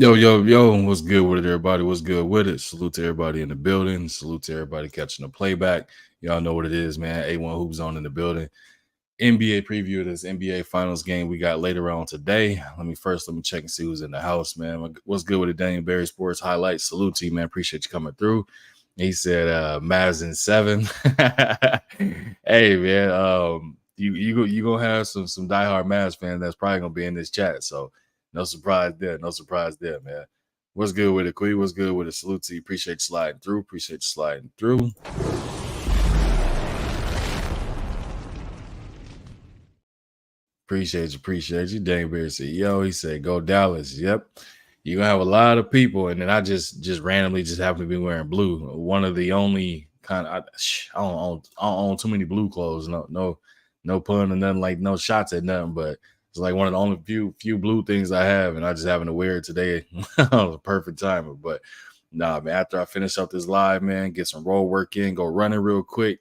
Yo, yo, yo, what's good with it, everybody? What's good with it? Salute to everybody in the building. Salute to everybody catching the playback. Y'all know what it is, man. A1 Hoops on in the building. NBA preview of this NBA Finals game we got later on today. Let me check and see who's in the house, man. What's good with it, Daniel Barry Sports Highlights? Salute to you, man. Appreciate you coming through. He said Mavs in 7. Hey, man. You gonna have some diehard Mavs fans that's probably gonna be in this chat. So no surprise there. No surprise there, man. What's good with it, Quee? What's good with it? Salute to you. Appreciate you sliding through. Appreciate you sliding through. Appreciate you. Dang Bear said, yo, he said, go Dallas. Yep. You're gonna have a lot of people. And then I just randomly just happen to be wearing blue. One of the only kind of I don't own too many blue clothes. No pun or nothing, like no shots at nothing, but it's like one of the only few blue things I have, and I just happen to wear it today. The perfect timing. But nah, man, after I finish up this live, man, get some road work in, go running real quick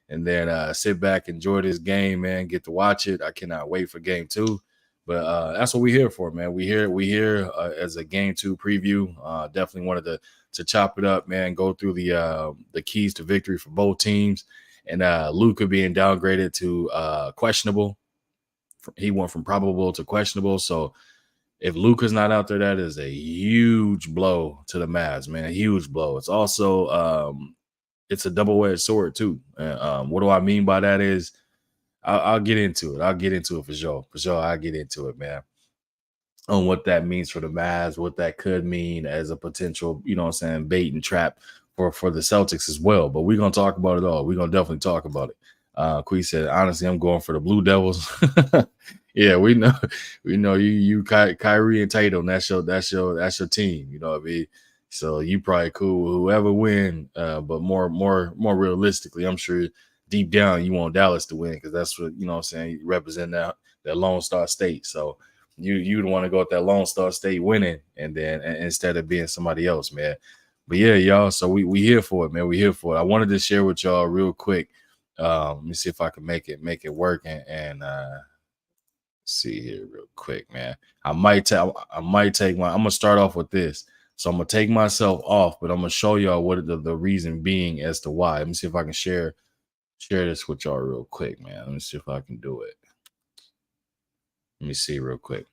and then sit back, enjoy this game, man. Get to watch it. I cannot wait for game 2. But that's what we're here for, man. We here as a game 2 preview. Definitely wanted to chop it up, man. Go through the keys to victory for both teams, and Luka being downgraded to questionable. He went from probable to questionable. So if Luka's not out there, that is a huge blow to the Mavs, man. A huge blow. It's also it's a double-edged sword too. What do I mean by that is I'll get into it. I'll get into it for sure. For sure, I'll get into it, man. On what that means for the Mavs, what that could mean as a potential, you know what I'm saying, bait and trap for the Celtics as well. But we're gonna talk about it all. We're gonna definitely talk about it. Quee said, honestly, I'm going for the Blue Devils. Yeah, we know you Kyrie and Tatum. That's your team. You know what I mean? So you probably cool with whoever win. But more realistically, I'm sure deep down you want Dallas to win because that's what you know what I'm saying. You represent that Lone Star State. So you'd want to go with that Lone Star State winning and then instead of being somebody else, man. But yeah, y'all. So we here for it, man. We here for it. I wanted to share with y'all real quick. Let me see if I can make it work and see here real quick, man. I might take I'm gonna start off with this. So I'm gonna take myself off, but I'm gonna show y'all what the reason being as to why. Let me see if I can share this with y'all real quick, man. Let me see if I can do it. Let me see real quick.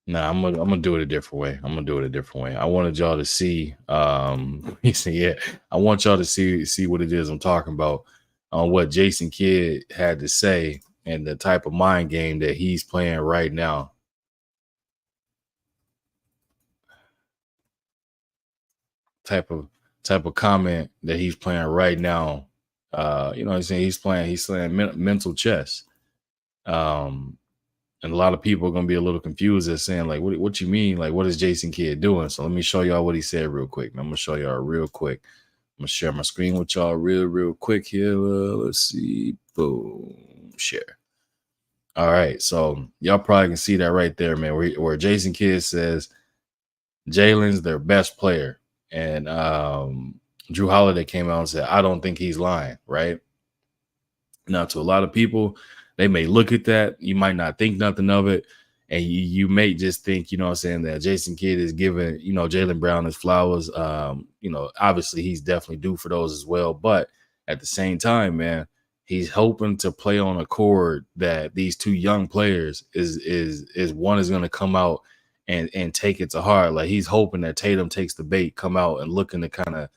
Nah, I'm gonna do it a different way. I'm gonna do it a different way. I wanted y'all to see. You see, yeah, I want y'all to see what it is I'm talking about on what Jason Kidd had to say and the type of mind game that he's playing right now. Type of comment that he's playing right now. You know what I'm saying? He's playing mental chess. Um, and a lot of people are gonna be a little confused as saying, like, what you mean? Like, what is Jason Kidd doing? So let me show y'all what he said real quick. I'm gonna show y'all real quick. I'm gonna share my screen with y'all real quick here. Let's see. Boom. Share. All right. So y'all probably can see that right there, man. Where Jason Kidd says Jalen's their best player. And Drew Holiday came out and said, I don't think he's lying, right? Now, to a lot of people, they may look at that. You might not think nothing of it. And you may just think, you know what I'm saying, that Jason Kidd is giving, you know, Jaylen Brown his flowers. You know, obviously he's definitely due for those as well. But at the same time, man, he's hoping to play on a chord that these two young players is one is going to come out and take it to heart. Like he's hoping that Tatum takes the bait, come out and looking to kind of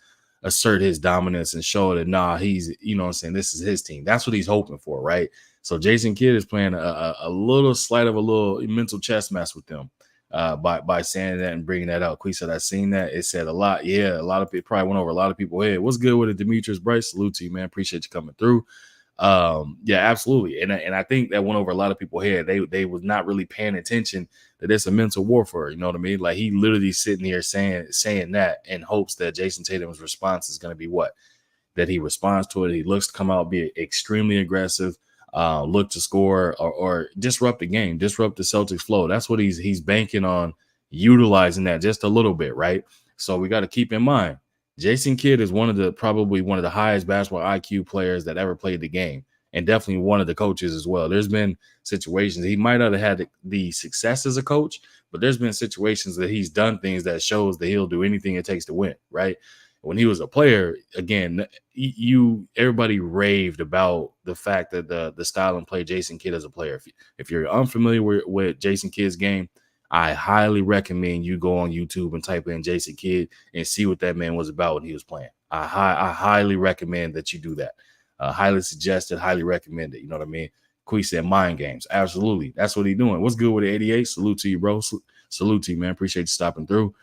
assert his dominance and show that he's, you know what I'm saying, this is his team. That's what he's hoping for, right? So Jason Kidd is playing a little slight of a little mental chess match with them by saying that and bringing that out. Quee said, I seen that. It said a lot. Yeah, a lot of people probably went over a lot of people's head. What's good with it, Demetrius Bryce? Salute to you, man. Appreciate you coming through. Yeah, absolutely. And I think that went over a lot of people's head. They was not really paying attention that it's a mental warfare. You know what I mean? Like he literally sitting here saying that in hopes that Jason Tatum's response is going to be what? That he responds to it. He looks to come out, be extremely aggressive, look to score or disrupt the game, disrupt the Celtics flow. That's what he's banking on, utilizing that just a little bit, right? So we got to keep in mind Jason Kidd is probably one of the highest basketball IQ players that ever played the game, and definitely one of the coaches as well. There's been situations he might not have had the success as a coach, but there's been situations that he's done things that shows that he'll do anything it takes to win, right? When he was a player, again, everybody raved about the fact that the style and play Jason Kidd as a player. If you're unfamiliar with Jason Kidd's game, I highly recommend you go on YouTube and type in Jason Kidd and see what that man was about when he was playing. I highly recommend that you do that. Highly suggested, highly recommended. You know what I mean? Quee said mind games. Absolutely. That's what he's doing. What's good with the 88? Salute to you, bro. Salute to you, man. Appreciate you stopping through.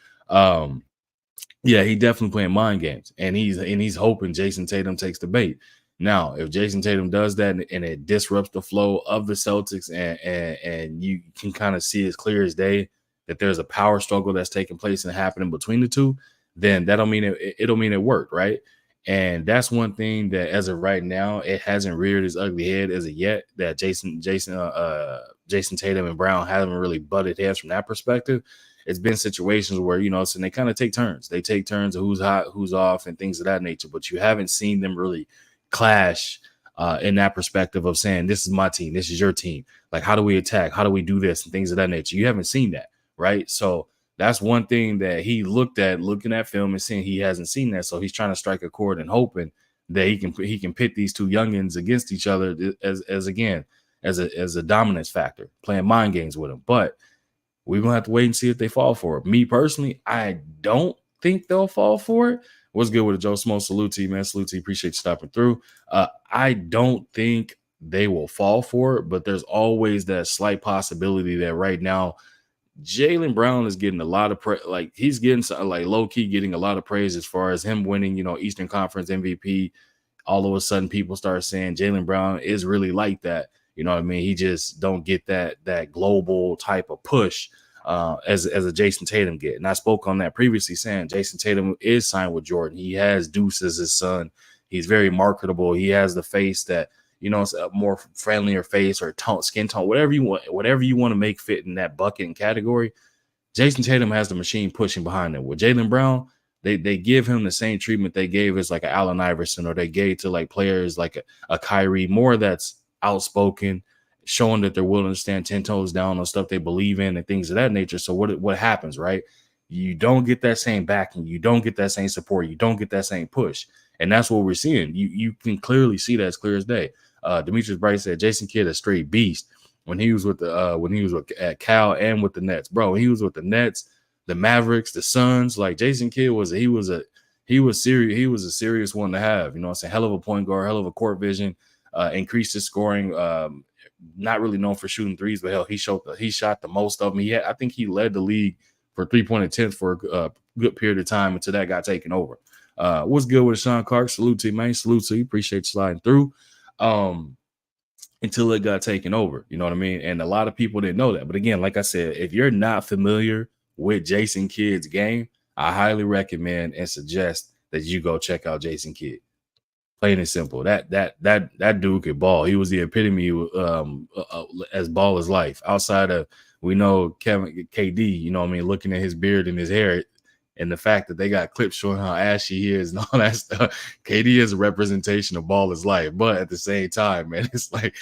Yeah, he definitely playing mind games, and he's hoping Jason Tatum takes the bait. Now, if Jason Tatum does that and it disrupts the flow of the Celtics, and you can kind of see as clear as day that there's a power struggle that's taking place and happening between the two, then that'll mean it'll mean it worked, right? And that's one thing that, as of right now, it hasn't reared its ugly head as of yet. That Jason Tatum and Brown haven't really butted heads from that perspective. It's been situations where, so they kind of take turns. They take turns of who's hot, who's off, and things of that nature. But you haven't seen them really clash in that perspective of saying, this is my team, this is your team. Like, how do we attack? How do we do this? And things of that nature. You haven't seen that, right? So that's one thing that he looking at film and seeing he hasn't seen that. So he's trying to strike a chord and hoping that he can pit these two youngins against each other as a dominance factor, playing mind games with them. But we're going to have to wait and see if they fall for it. Me personally, I don't think they'll fall for it. What's good with it, Joe Smo? Salute to you, man. Salute to you. Appreciate you stopping through. I don't think they will fall for it, but there's always that slight possibility that right now Jaylen Brown is getting a lot of he's getting low-key getting a lot of praise as far as him winning, Eastern Conference MVP. All of a sudden, people start saying Jaylen Brown is really like that. You know what I mean? He just don't get that global type of push as a Jason Tatum get. And I spoke on that previously, saying Jason Tatum is signed with Jordan. He has Deuce as his son. He's very marketable. He has the face that, it's a more friendlier face or skin tone, whatever you want to make fit in that bucket and category. Jason Tatum has the machine pushing behind him. With Jaylen Brown, they give him the same treatment they gave as like an Allen Iverson, or they gave to like players like a Kyrie, more that's outspoken, showing that they're willing to stand 10 toes down on stuff they believe in and things of that nature. So what happens, right? You don't get that same backing. You don't get that same support. You don't get that same push. And that's what we're seeing. You can clearly see that as clear as day. Demetrius Bright said Jason Kidd a straight beast when he was with at Cal and with the Nets. Bro, he was with the Nets, the Mavericks, the Suns. Like, Jason Kidd was a serious one to have. It's a hell of a point guard, hell of a court vision. Increased his scoring. Not really known for shooting threes, but hell, he shot the most of them. I think he led the league for 3-point attempts for a good period of time until that got taken over. What's good with Sean Clark? Salute to you, man. Salute to you. Appreciate you sliding through. Until it got taken over, you know what I mean? And a lot of people didn't know that. But again, like I said, if you're not familiar with Jason Kidd's game, I highly recommend and suggest that you go check out Jason Kidd. Plain and simple. That dude could ball. He was the epitome as ball as life. Outside of, we know KD, you know what I mean, looking at his beard and his hair, and the fact that they got clips showing how ashy he is and all that stuff. KD is a representation of ball is life. But at the same time, man, it's like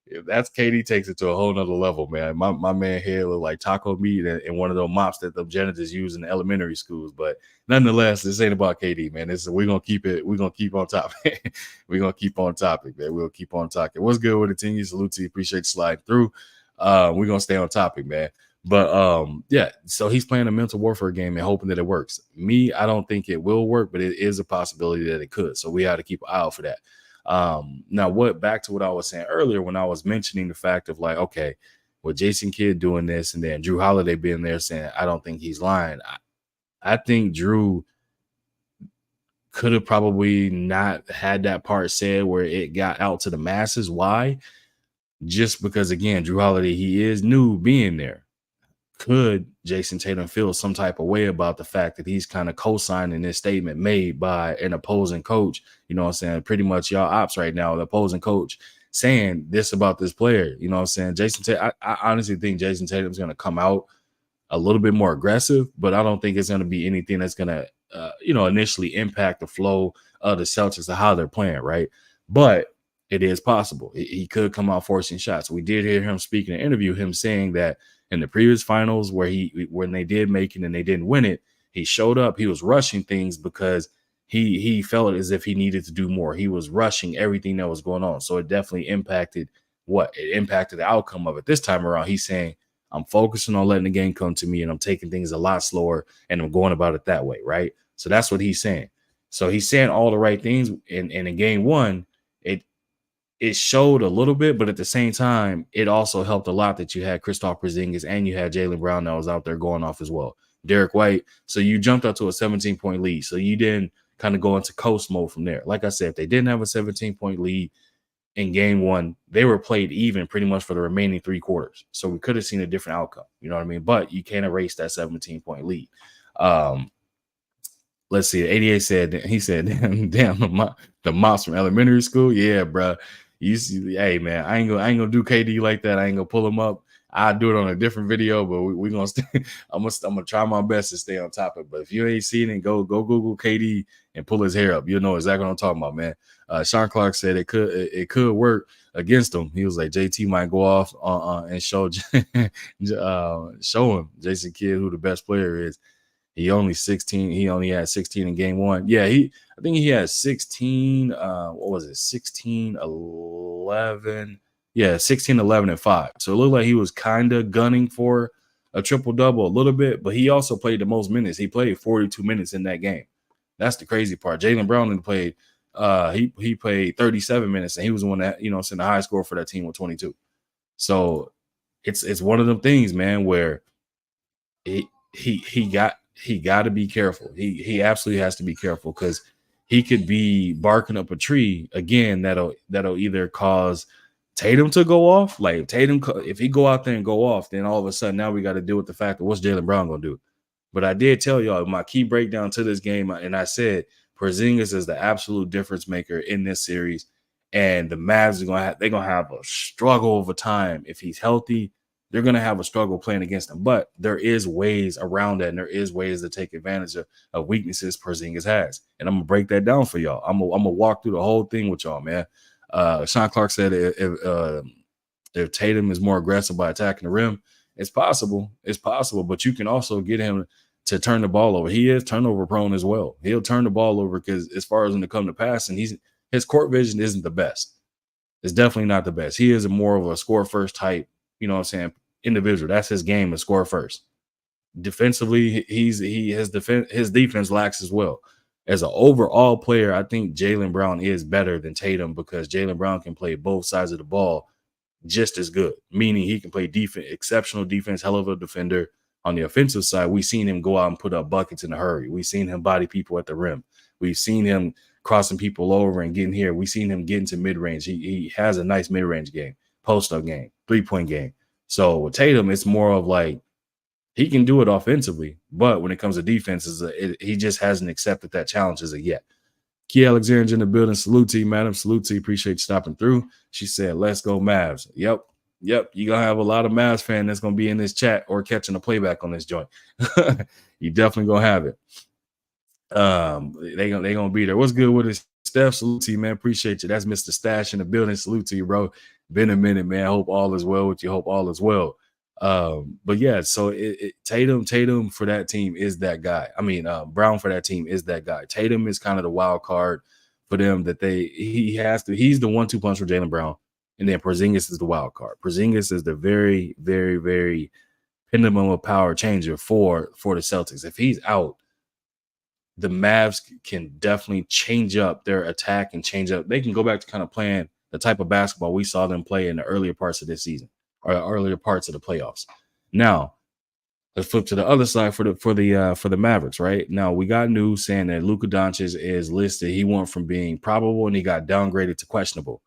if that's KD takes it to a whole nother level, man. My man here look like taco meat and one of those mops that the janitors use in the elementary schools. But nonetheless, this ain't about KD, man. We're gonna keep on topic. We're gonna keep on topic, man. We'll keep on talking. What's good with it, Tiny? Salute to you. Appreciate you sliding through. We're gonna stay on topic, man. But yeah, so he's playing a mental warfare game and hoping that it works. Me, I don't think it will work, but it is a possibility that it could. So we have to keep an eye out for that. Now back to what I was saying earlier when I was mentioning the fact of like, okay, with Jason Kidd doing this and then Drew Holiday being there saying, I don't think he's lying. I think Drew could have probably not had that part said where it got out to the masses. Why? Just because, again, Drew Holiday, he is new being there. Could Jason Tatum feel some type of way about the fact that he's kind of co-signing this statement made by an opposing coach? You know what I'm saying? Pretty much y'all ops right now, the opposing coach saying this about this player. You know what I'm saying? Jason Tatum, I honestly think Jason Tatum's going to come out a little bit more aggressive, but I don't think it's going to be anything that's going to initially impact the flow of the Celtics or how they're playing, right? But it is possible. He could come out forcing shots. We did hear him speak in an interview, him saying that in the previous finals when they did make it and they didn't win it, he showed up, he was rushing things because he felt as if he needed to do more. He was rushing everything that was going on. So it definitely impacted the outcome of it. This time around, he's saying, I'm focusing on letting the game come to me and I'm taking things a lot slower and I'm going about it that way, right? So that's what he's saying. So he's saying all the right things. And in game one, it showed a little bit, but at the same time, it also helped a lot that you had Kristaps Porzingis and you had Jaylen Brown that was out there going off as well. Derek White. So you jumped up to a 17-point lead. So you didn't kind of go into coast mode from there. Like I said, if they didn't have a 17-point lead in game one, they were played even pretty much for the remaining 3 quarters. So we could have seen a different outcome. You know what I mean? But you can't erase that 17-point lead. Let's see. 88 said, damn, the mops from elementary school. Yeah, bro. You see, hey man, I ain't gonna do KD like that. I ain't gonna pull him up. I'll do it on a different video, but we're gonna stay. I'm gonna try my best to stay on top of it. But if you ain't seen it, go Google KD and pull his hair up. You'll know exactly what I'm talking about, man. Sean Clark said it could work against him. He was like, JT might go off and show him Jason Kidd who the best player is. He only had 16 in game one. Yeah, I think he had 16. What was it? 16, 11. Yeah, 16, 11, and 5. So it looked like he was kind of gunning for a triple-double a little bit, but he also played the most minutes. He played 42 minutes in that game. That's the crazy part. Jaylen Brown played he played 37 minutes, and he was the one that, sent the high score for that team with 22. So it's one of them things, man, where he got to be careful. He absolutely has to be careful because he could be barking up a tree again. That'll either cause Tatum to go off. Like Tatum, if he go out there and go off, then all of a sudden now we got to deal with the fact that what's Jaylen Brown gonna do? But I did tell y'all my key breakdown to this game, and I said Porzingis is the absolute difference maker in this series, and the Mavs are gonna have a struggle over time if he's healthy. They're going to have a struggle playing against them, but there is ways around that, and there is ways to take advantage of weaknesses Porzingis has. And I'm going to break that down for y'all. I'm going to walk through the whole thing with y'all, man. Sean Clark said if Tatum is more aggressive by attacking the rim, it's possible. It's possible, but you can also get him to turn the ball over. He is turnover prone as well. He'll turn the ball over because as far as when it comes to passing, his court vision isn't the best. It's definitely not the best. He is more of a score first type, individual. That's his game, to score first. Defensively, his defense lacks as well. As an overall player, I think Jaylen Brown is better than Tatum because Jaylen Brown can play both sides of the ball just as good, meaning he can play defense, exceptional defense, hell of a defender. On the offensive side, we've seen him go out and put up buckets in a hurry. We've seen him body people at the rim. We've seen him crossing people over and getting here. We've seen him get into mid-range. He has a nice mid-range game, post-up game, three-point game. So with Tatum, it's more of like he can do it offensively, but when it comes to defense, he just hasn't accepted that challenge as of yet. Key Alexander in the building. Salute to you, madam. Salute to you. Appreciate you stopping through. She said, let's go Mavs. Yep. You're going to have a lot of Mavs fans that's going to be in this chat or catching a playback on this joint. You definitely going to have it. They gonna be there. What's good with it, Steph? Salute to you, man. Appreciate you. That's Mr. Stash in the building. Salute to you, bro. Been a minute, man. Hope all is well with you. Hope all is well. But yeah, so Tatum for that team is that guy. I mean, Brown for that team is that guy. Tatum is kind of the wild card for them that he's the 1-2 punch for Jaylen Brown, and then Porzingis is the wild card. Porzingis is the very, very, very pendulum of power changer for the Celtics. If he's out, the Mavs can definitely change up their attack and change up. They can go back to kind of playing the type of basketball we saw them play in the earlier parts of this season or earlier parts of the playoffs. Now, let's flip to the other side for the Mavericks, right? Now, we got news saying that Luka Doncic is listed. He went from being probable and he got downgraded to questionable.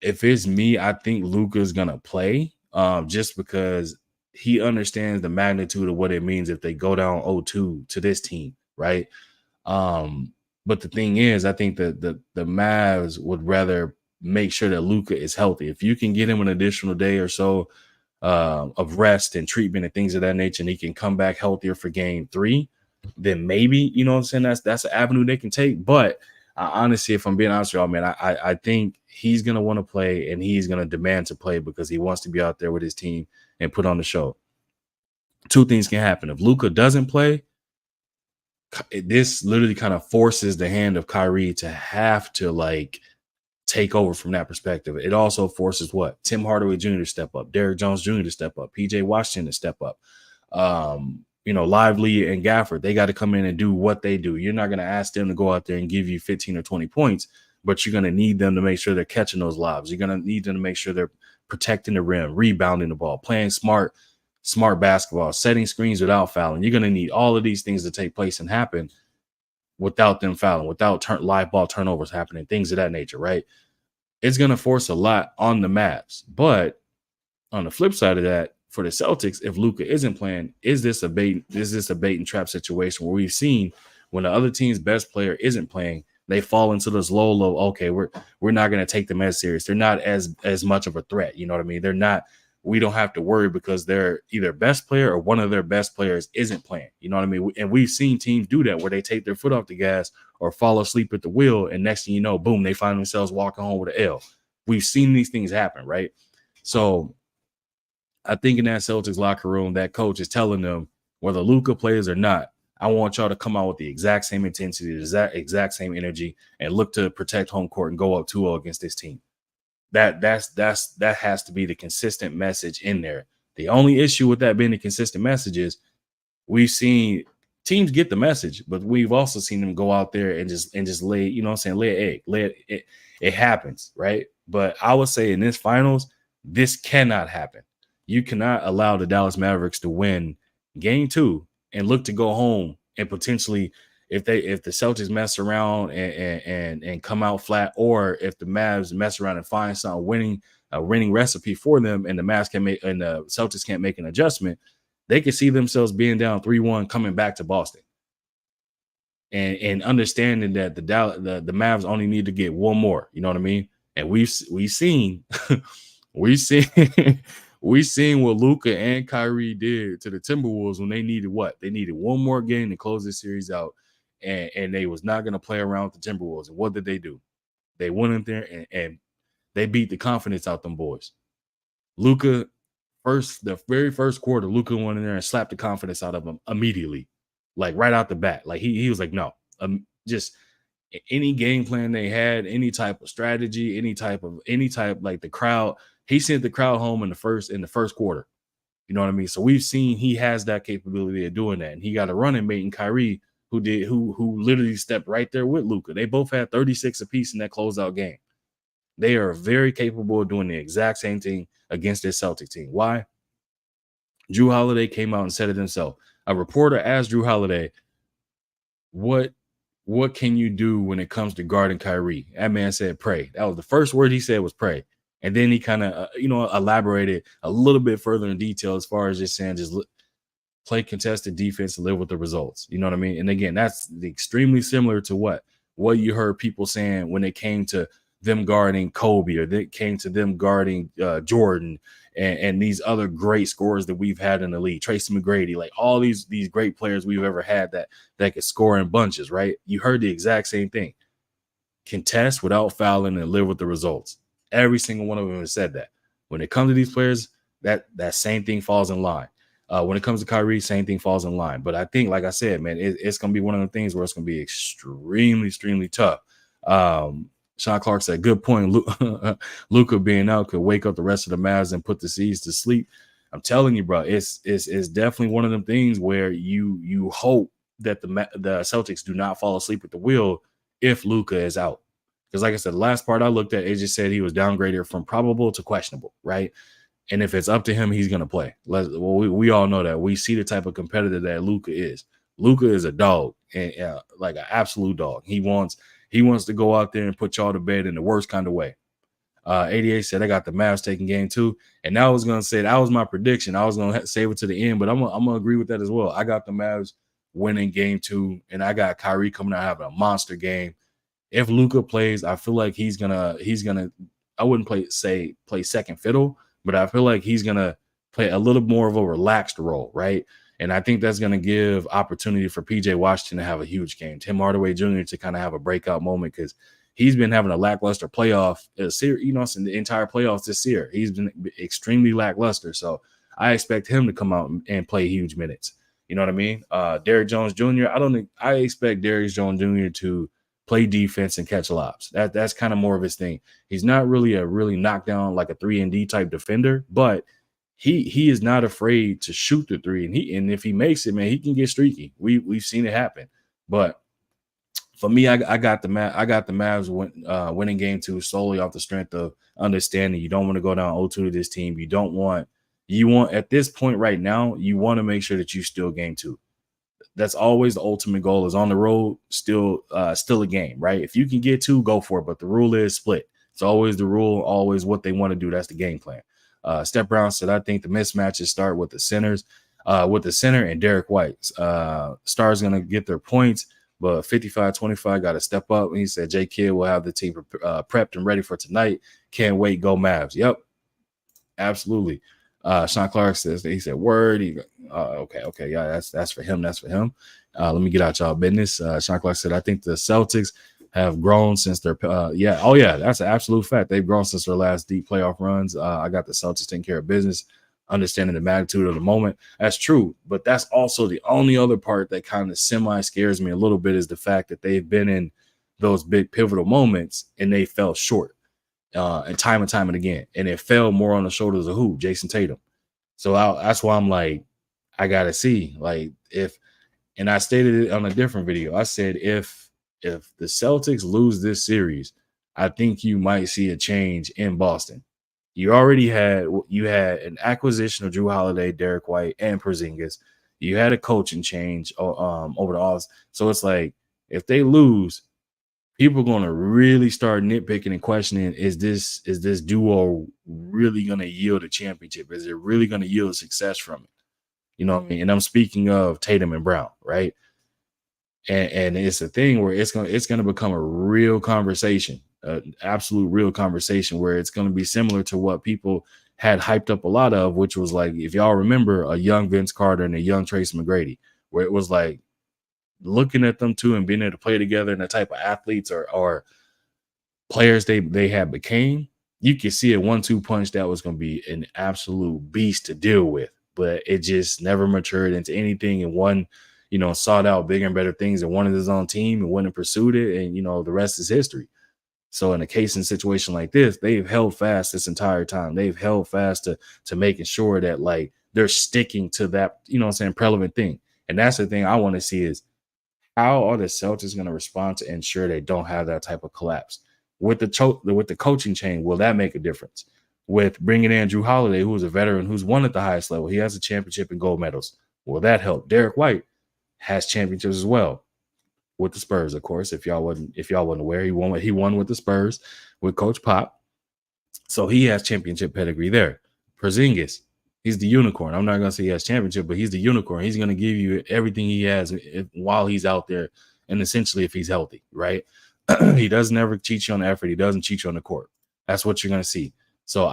If it's me, I think Luka's going to play just because he understands the magnitude of what it means if they go down 0-2 to this team. Right. But the thing is, I think that the Mavs would rather make sure that Luka is healthy. If you can get him an additional day or so of rest and treatment and things of that nature, and he can come back healthier for game 3, then maybe, you know what I'm saying, that's an avenue they can take. But honestly, if I'm being honest with y'all, man, I think he's gonna want to play and he's gonna demand to play because he wants to be out there with his team and put on the show. Two things can happen. If Luka doesn't play, this literally kind of forces the hand of Kyrie to have to like take over from that perspective. It also forces what? Tim Hardaway Jr. to step up, Derrick Jones Jr. to step up, PJ Washington to step up. Lively and Gafford, they got to come in and do what they do. You're not going to ask them to go out there and give you 15 or 20 points, but you're going to need them to make sure they're catching those lobs. You're going to need them to make sure they're protecting the rim, rebounding the ball, playing smart basketball, setting screens without fouling. You're going to need all of these things to take place and happen without them fouling, without live ball turnovers happening, things of that nature, right? It's going to force a lot on the Mavs. But on the flip side of that, for the Celtics, if Luka isn't playing, is this a bait and trap situation where we've seen when the other team's best player isn't playing, they fall into this low, okay, we're not going to take them as serious. They're not as much of a threat. You know what I mean? They're not, we don't have to worry because they're either best player or one of their best players isn't playing. You know what I mean? And we've seen teams do that where they take their foot off the gas or fall asleep at the wheel. And next thing you know, boom, they find themselves walking home with an L. We've seen these things happen, right? So I think in that Celtics locker room, that coach is telling them whether Luka plays or not, I want y'all to come out with the exact same intensity, the exact same energy, and look to protect home court and go up 2-0 against this team. That has to be the consistent message in there. The only issue with that being the consistent message is we've seen teams get the message, but we've also seen them go out there and just lay, you know what I'm saying, lay an egg. It happens, right? But I would say in this finals, this cannot happen. You cannot allow the Dallas Mavericks to win game 2 and look to go home and potentially, if the Celtics mess around and come out flat, or if the Mavs mess around and find something a winning recipe for them, and the Mavs can make and the Celtics can't make an adjustment, they could see themselves being down 3-1 coming back to Boston. And understanding that the Mavs only need to get one more, you know what I mean? And we've seen we've seen what Luka and Kyrie did to the Timberwolves when they needed what? They needed one more game to close this series out, and they was not going to play around with the Timberwolves. And what did they do? They went in there and they beat the confidence out them boys. Luka, the very first quarter, Luka went in there and slapped the confidence out of them immediately, like right out the bat. Like he was like, no, just any game plan they had, any type of strategy, any type like the crowd. He sent the crowd home in the first quarter. You know what I mean? So we've seen he has that capability of doing that. And he got a running mate in Kyrie who literally stepped right there with Luka. They both had 36 apiece in that closeout game. They are very capable of doing the exact same thing against this Celtic team. Why? Drew Holiday came out and said it himself. A reporter asked Drew Holiday, what can you do when it comes to guarding Kyrie? That man said, pray. That was the first word he said was pray. And then he kind of, elaborated a little bit further in detail as far as just saying, play contested defense and live with the results. You know what I mean? And again, that's extremely similar to what you heard people saying when it came to them guarding Kobe, or they came to them guarding Jordan and these other great scorers that we've had in the league, Tracy McGrady, like all these great players we've ever had that could score in bunches, right? You heard the exact same thing. Contest without fouling and live with the results. Every single one of them has said that. When it comes to these players, that same thing falls in line. When it comes to Kyrie, same thing falls in line. But I think, like I said, man, it's going to be one of the things where it's going to be extremely, extremely tough. Sean Clark said, good point. Luka being out could wake up the rest of the Mavs and put the C's to sleep. I'm telling you, bro, it's definitely one of them things where you hope that the Celtics do not fall asleep at the wheel if Luka is out. Because like I said, the last part I looked at, it just said he was downgraded from probable to questionable, right? And if it's up to him, he's going to play. We all know that. We see the type of competitor that Luka is. Luka is a dog, and like an absolute dog. He wants to go out there and put y'all to bed in the worst kind of way. 88 said, I got the Mavs taking game 2. And I was going to say that was my prediction. I was going to save it to the end, but I'm going to agree with that as well. I got the Mavs winning game 2, and I got Kyrie coming out having a monster game. If Luka plays, I feel like he's gonna. I wouldn't play second fiddle, but I feel like he's gonna play a little more of a relaxed role, right? And I think that's going to give opportunity for PJ Washington to have a huge game. Tim Hardaway Jr. to kind of have a breakout moment because he's been having a lackluster playoff series, in the entire playoffs this year. He's been extremely lackluster. So I expect him to come out and play huge minutes. You know what I mean? Derrick Jones Jr. I expect Derrick Jones Jr. to play defense and catch lobs. That's kind of more of his thing. He's not really a knockdown like a 3-and-D type defender, but he is not afraid to shoot the three. And if he makes it, man, he can get streaky. We've seen it happen. But for me, I got the Mavs winning game 2 solely off the strength of understanding you don't want to go down 0-2 to this team. You want at this point right now, you want to make sure that you steal game 2. That's always the ultimate goal. Is on the road, still a game, right? If you can get 2, go for it. But the rule is split. It's always the rule, always what they want to do. That's the game plan. Steph Brown said, I think the mismatches start with the centers, with the center and Derek White. Star's going to get their points, but 55-25 got to step up. And he said, J. Kidd will have the team prepped and ready for tonight. Can't wait. Go Mavs. Yep. Absolutely. Sean Clark says, he said, word. Okay. Yeah, that's for him. That's for him. Let me get out y'all business. Sean Clark said, I think the Celtics have grown since their that's an absolute fact. They've grown since their last deep playoff runs. I got the Celtics taking care of business, understanding the magnitude of the moment. That's true, but that's also the only other part that kind of semi scares me a little bit is the fact that they've been in those big pivotal moments and they fell short, and time and again, and it fell more on the shoulders of who? Jason Tatum. So that's why I'm like, I gotta see, like, and I stated it on a different video. I said if the Celtics lose this series, I think you might see a change in Boston. You had an acquisition of Drew Holiday, Derek White, and Porzingis. You had a coaching change over the offs. So it's like if they lose, people are going to really start nitpicking and questioning: is this duo really going to yield a championship? Is it really going to yield success from it? You know what I mean? And I'm speaking of Tatum and Brown, right? And it's a thing where it's gonna become a real conversation, an absolute real conversation where it's gonna be similar to what people had hyped up a lot of, which was like, if y'all remember, a young Vince Carter and a young Tracy McGrady, where it was like looking at them two and being able to play together and the type of athletes or players they had became, you could see a 1-2 punch that was gonna be an absolute beast to deal with, but it just never matured into anything. And one sought out bigger and better things and wanted his own team and went and pursued it. And, the rest is history. So in a case and situation like this, they've held fast this entire time. They've held fast to making sure that, like, they're sticking to that, prevalent thing. And that's the thing I want to see is how are the Celtics going to respond to ensure they don't have that type of collapse? With the coaching chain, will that make a difference? With bringing in Drew Holiday, who is a veteran, who's won at the highest level, he has a championship and gold medals. Will that help? Derek White has championships as well with the Spurs, of course. If y'all wasn't aware, he won with the Spurs with Coach Pop, so he has championship pedigree there. Porzingis, he's the unicorn. I'm not gonna say he has championship, but he's the unicorn. He's gonna give you everything he has while he's out there, and essentially if he's healthy, right? He doesn't ever cheat you on effort. He doesn't cheat you on the court. That's what you're gonna see. So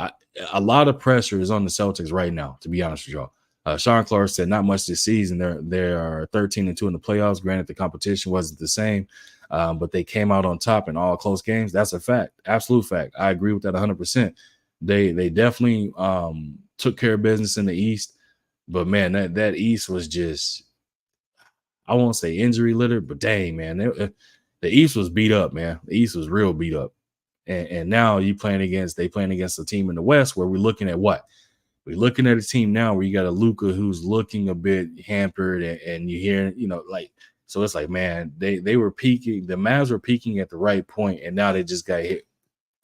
a lot of pressure is on the Celtics right now, to be honest with y'all. Sean Clark said not much this season. They are 13-2 in the playoffs. Granted, the competition wasn't the same, but they came out on top in all close games. That's a fact, absolute fact. I agree with that 100%. They definitely took care of business in the East, but man, that East was just, I won't say injury littered, but dang, man, the East was beat up, man. The East was real beat up, and now they playing against a team in the West where we're looking at what. We're looking at a team now where you got a Luka who's looking a bit hampered, and you hear, so it's like, man, they were peaking. The Mavs were peaking at the right point, and now they just got hit,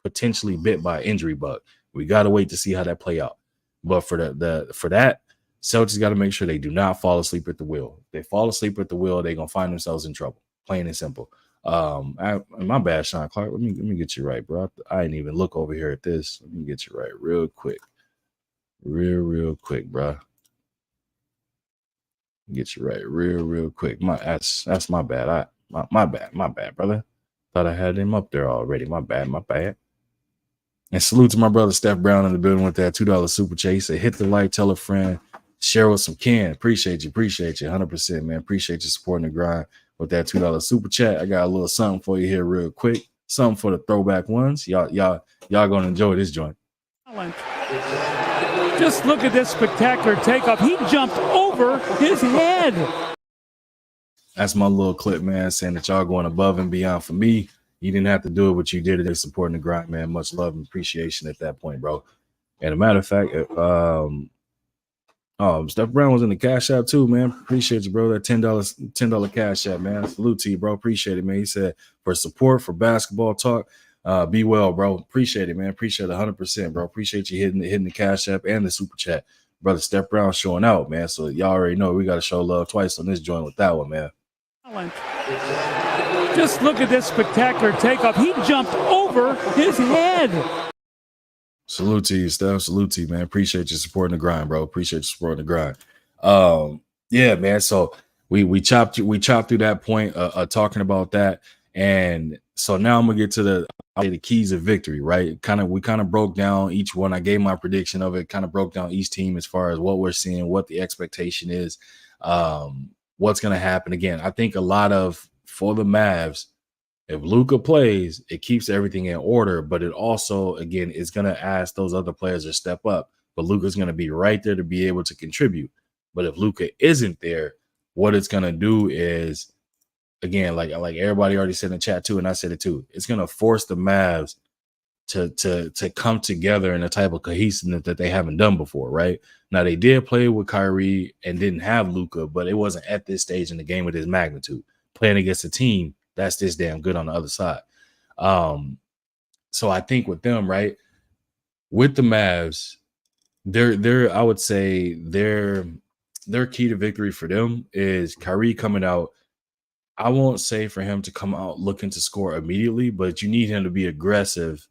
potentially bit by an injury bug. We got to wait to see how that play out. But for that, Celtics got to make sure they do not fall asleep at the wheel. If they fall asleep at the wheel, they're going to find themselves in trouble, plain and simple. My bad, Sean Clark. Let me get you right, bro. I didn't even look over here at this. Let me get you right real quick. Real quick, bro. Get you right real quick. That's my bad. My bad, brother. Thought I had him up there already. My bad. And salute to my brother Steph Brown in the building with that $2 super chase. Say, hit the like, tell a friend, Share with some Ken. Appreciate you. 100%, man. Appreciate you supporting the grind with that $2 super chat. I got a little something for you here real quick. Something for the throwback ones. Y'all gonna enjoy this joint. Just look at this spectacular takeoff. He jumped over his head. That's my little clip, man, saying that y'all going above and beyond for me. You didn't have to do it, but you did it. Supporting the grind, man. Much love and appreciation at that point, bro. And a matter of fact, Steph Brown was in the Cash App too, man. Appreciate you, bro. That $10 Cash App, man. Salute to you, bro. Appreciate it, man. He said for support for basketball talk. Be well, bro. Appreciate it, man. Appreciate it 100%, bro. Appreciate you hitting the Cash App and the super chat. Brother Steph Brown showing out, man. So y'all already know we got to show love twice on this joint with that one, man. Just look at this spectacular takeoff. He jumped over his head. Salute to you, Steph. Salute to you, man. Appreciate you supporting the grind, bro. Appreciate you supporting the grind. Yeah, man. So we chopped through that point, talking about that, and so now I'm gonna get to the keys of victory, right? We kind of broke down each one. I gave my prediction of it. Kind of broke down each team as far as what we're seeing, what the expectation is, what's gonna happen. Again, I think a lot of for the Mavs. If Luka plays, it keeps everything in order, but it also, again, is going to ask those other players to step up. But Luka's going to be right there to be able to contribute. But if Luka isn't there, what it's going to do is, again, like everybody already said in the chat too, and I said it too, it's going to force the Mavs to come together in a type of cohesiveness that they haven't done before, right? Now, they did play with Kyrie and didn't have Luka, but it wasn't at this stage in the game with this magnitude. Playing against a team that's this damn good on the other side. So I think with them, right, with the Mavs, they're I would say their key to victory for them is Kyrie coming out. I won't say for him to come out looking to score immediately, but you need him to be aggressive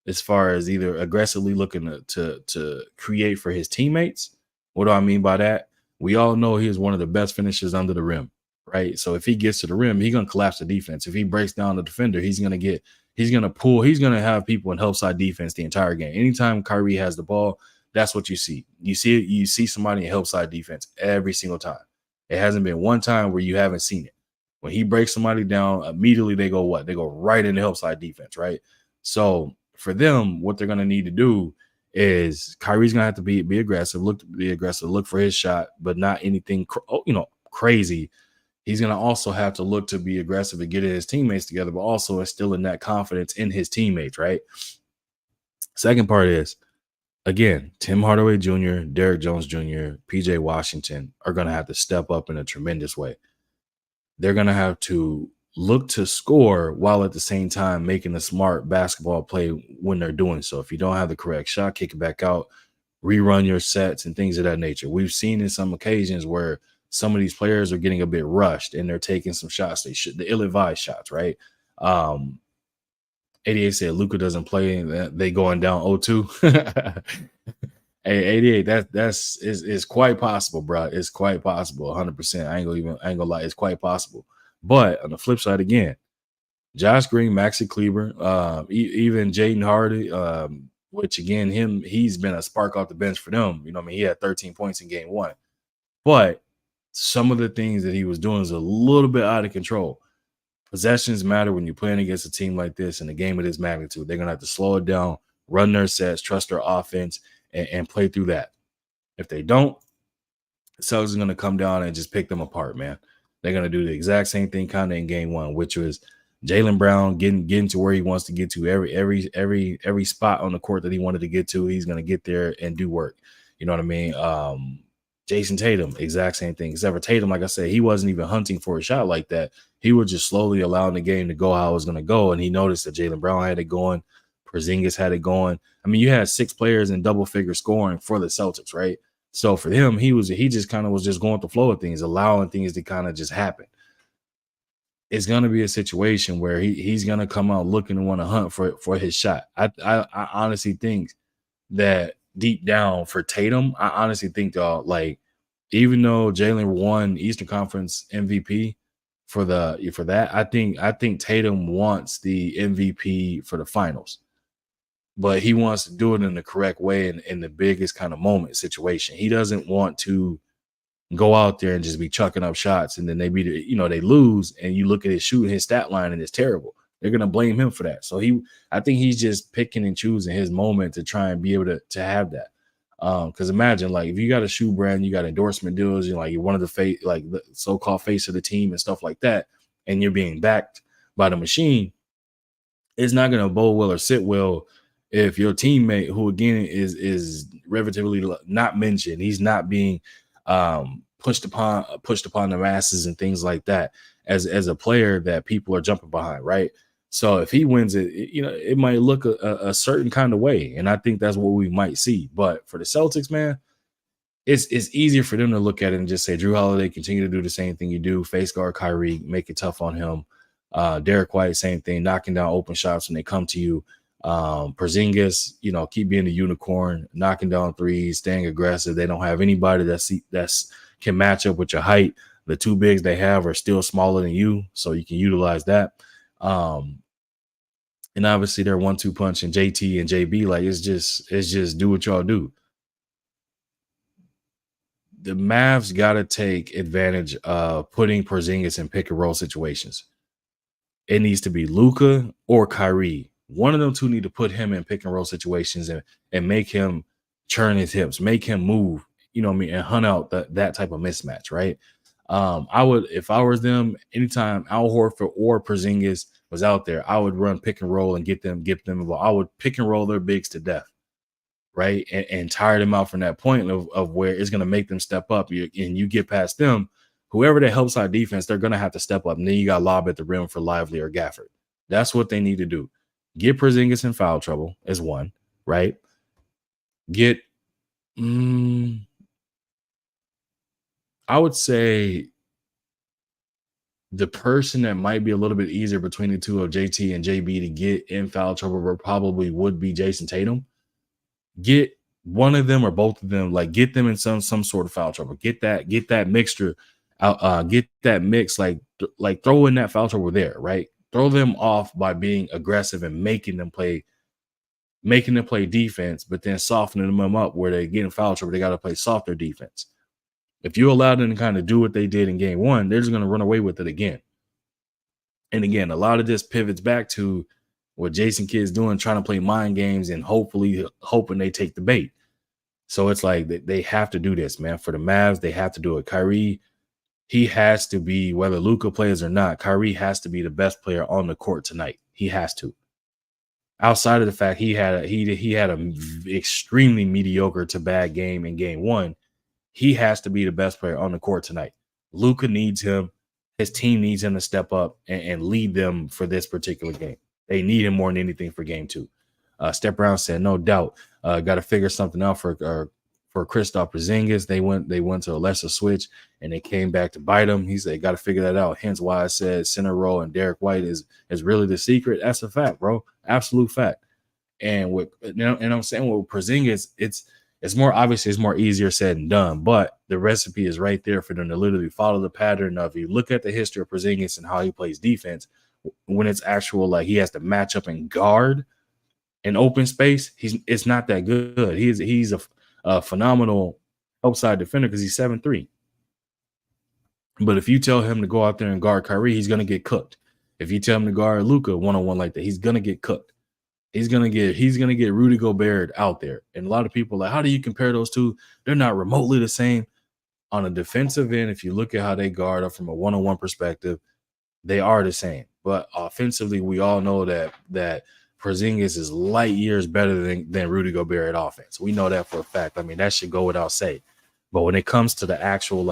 as far as either aggressively looking to create for his teammates. What do I mean by that? We all know he is one of the best finishers under the rim. Right. So if he gets to the rim, he's going to collapse the defense. If he breaks down the defender, he's going to have people in help side defense the entire game. Anytime Kyrie has the ball, that's what you see. You see somebody in help side defense every single time. It hasn't been one time where you haven't seen it. When he breaks somebody down, immediately they go what? They go right into help side defense. Right. So for them, what they're going to need to do is Kyrie's going to have to be aggressive, look for his shot, but not anything, crazy. He's going to also have to look to be aggressive and get his teammates together, but also instilling that confidence in his teammates, right? Second part is, again, Tim Hardaway Jr., Derrick Jones Jr., PJ Washington are going to have to step up in a tremendous way. They're going to have to look to score while at the same time making a smart basketball play when they're doing so. If you don't have the correct shot, kick it back out, rerun your sets and things of that nature. We've seen in some occasions where some of these players are getting a bit rushed and they're taking some shots. The ill-advised shots, right? 88 said Luka doesn't play. They going down 0-2. Hey, 88, that's quite possible, bro. It's quite possible, 100%. I ain't gonna lie, it's quite possible. But on the flip side, again, Josh Green, Maxi Kleber, even Jaden Hardy, which again, he's been a spark off the bench for them. He had 13 points in game one. But some of the things that he was doing is a little bit out of control. Possessions matter when you're playing against a team like this in a game of this magnitude. They're going to have to slow it down, run their sets, trust their offense, and play through that. If they don't, the Celtics are going to come down and just pick them apart, man. They're going to do the exact same thing kind of in game one, which was Jaylen Brown getting to where he wants to get to. Every spot on the court that he wanted to get to, he's going to get there and do work. You know what I mean? Jason Tatum, exact same thing. Except for Tatum, like I said, he wasn't even hunting for a shot like that. He was just slowly allowing the game to go how it was going to go. And he noticed that Jaylen Brown had it going. Porzingis had it going. I mean, you had 6 players in double-figure scoring for the Celtics, right? So for him, he just kind of was just going with the flow of things, allowing things to kind of just happen. It's going to be a situation where he's going to come out looking to want to hunt for his shot. I honestly think that deep down for Tatum, I honestly think even though Jalen won Eastern Conference MVP for that, I think Tatum wants the MVP for the finals. but he wants to do it in the correct way and in the biggest kind of moment situation. He doesn't want to go out there and just be chucking up shots, and then they they lose, and you look at his shooting, his stat line, and it's terrible. They're gonna blame him for that. So I think he's just picking and choosing his moment to try and be able to have that. Because imagine, like, if you got a shoe brand, you got endorsement deals, you're one of the face, like the so-called face of the team and stuff like that, and you're being backed by the machine. It's not gonna bode well or sit well if your teammate, who again is relatively not mentioned, he's not being pushed upon the masses and things like that as a player that people are jumping behind, right? So if he wins it, it might look a certain kind of way, and I think that's what we might see. But for the Celtics, man, it's easier for them to look at it and just say, Drew Holiday, continue to do the same thing you do, face guard Kyrie, make it tough on him. Derek White, same thing, knocking down open shots when they come to you. Porzingis, keep being a unicorn, knocking down threes, staying aggressive. They don't have anybody that's can match up with your height. The two bigs they have are still smaller than you, so you can utilize that. And obviously their 1-2 punch and JT and JB, like it's just do what y'all do. The Mavs got to take advantage of putting Porzingis in pick and roll situations. It needs to be Luka or Kyrie. One of them two need to put him in pick and roll situations and make him churn his hips, make him move, and hunt out that type of mismatch, right? I would, if I was them, anytime Al Horford or Porzingis was out there, I would run pick and roll and get them involved. I would pick and roll their bigs to death, right? And tire them out from that point of where it's going to make them step up. And you get past them, whoever that helps our defense, they're going to have to step up. And then you got lob at the rim for Lively or Gafford. That's what they need to do. Get Porzingis in foul trouble is one, right? Get, I would say the person that might be a little bit easier between the two of JT and JB to get in foul trouble probably would be Jason Tatum. Get one of them or both of them, like get them in some sort of foul trouble. Get that mixture out, get that mix, like throw in that foul trouble there, right? Throw them off by being aggressive and making them play defense, but then softening them up where they get in foul trouble. They got to play softer defense. If you allow them to kind of do what they did in game one, they're just going to run away with it again. And again, a lot of this pivots back to what Jason Kidd's doing, trying to play mind games and hoping they take the bait. So it's like they have to do this, man. For the Mavs, they have to do it. Kyrie, he has to be, whether Luka plays or not, Kyrie has to be the best player on the court tonight. He has to. Outside of the fact he had a extremely mediocre to bad game in game one, he has to be the best player on the court tonight. Luka needs him. His team needs him to step up and lead them for this particular game. They need him more than anything for game two. Step Brown said, no doubt, got to figure something out for Kristaps Porzingis. They went to a lesser switch and they came back to bite him. He said, got to figure that out. Hence why I said center role and Derek White is really the secret. That's a fact, bro. Absolute fact. And I'm saying with Porzingis, it's more obviously, it's more easier said than done, but the recipe is right there for them to literally follow the pattern of, you look at the history of Porzingis and how he plays defense. When it's actual, like he has to match up and guard in open space, it's not that good. He's a phenomenal outside defender because he's 7'3". But if you tell him to go out there and guard Kyrie, he's gonna get cooked. If you tell him to guard Luka one-on-one like that, he's gonna get cooked. He's gonna get Rudy Gobert out there. And a lot of people are like, how do you compare those two? They're not remotely the same. On a defensive end, if you look at how they guard up from a one-on-one perspective, they are the same. But offensively, we all know that Porzingis is light years better than Rudy Gobert at offense. We know that for a fact. I mean, that should go without saying. But when it comes to the actual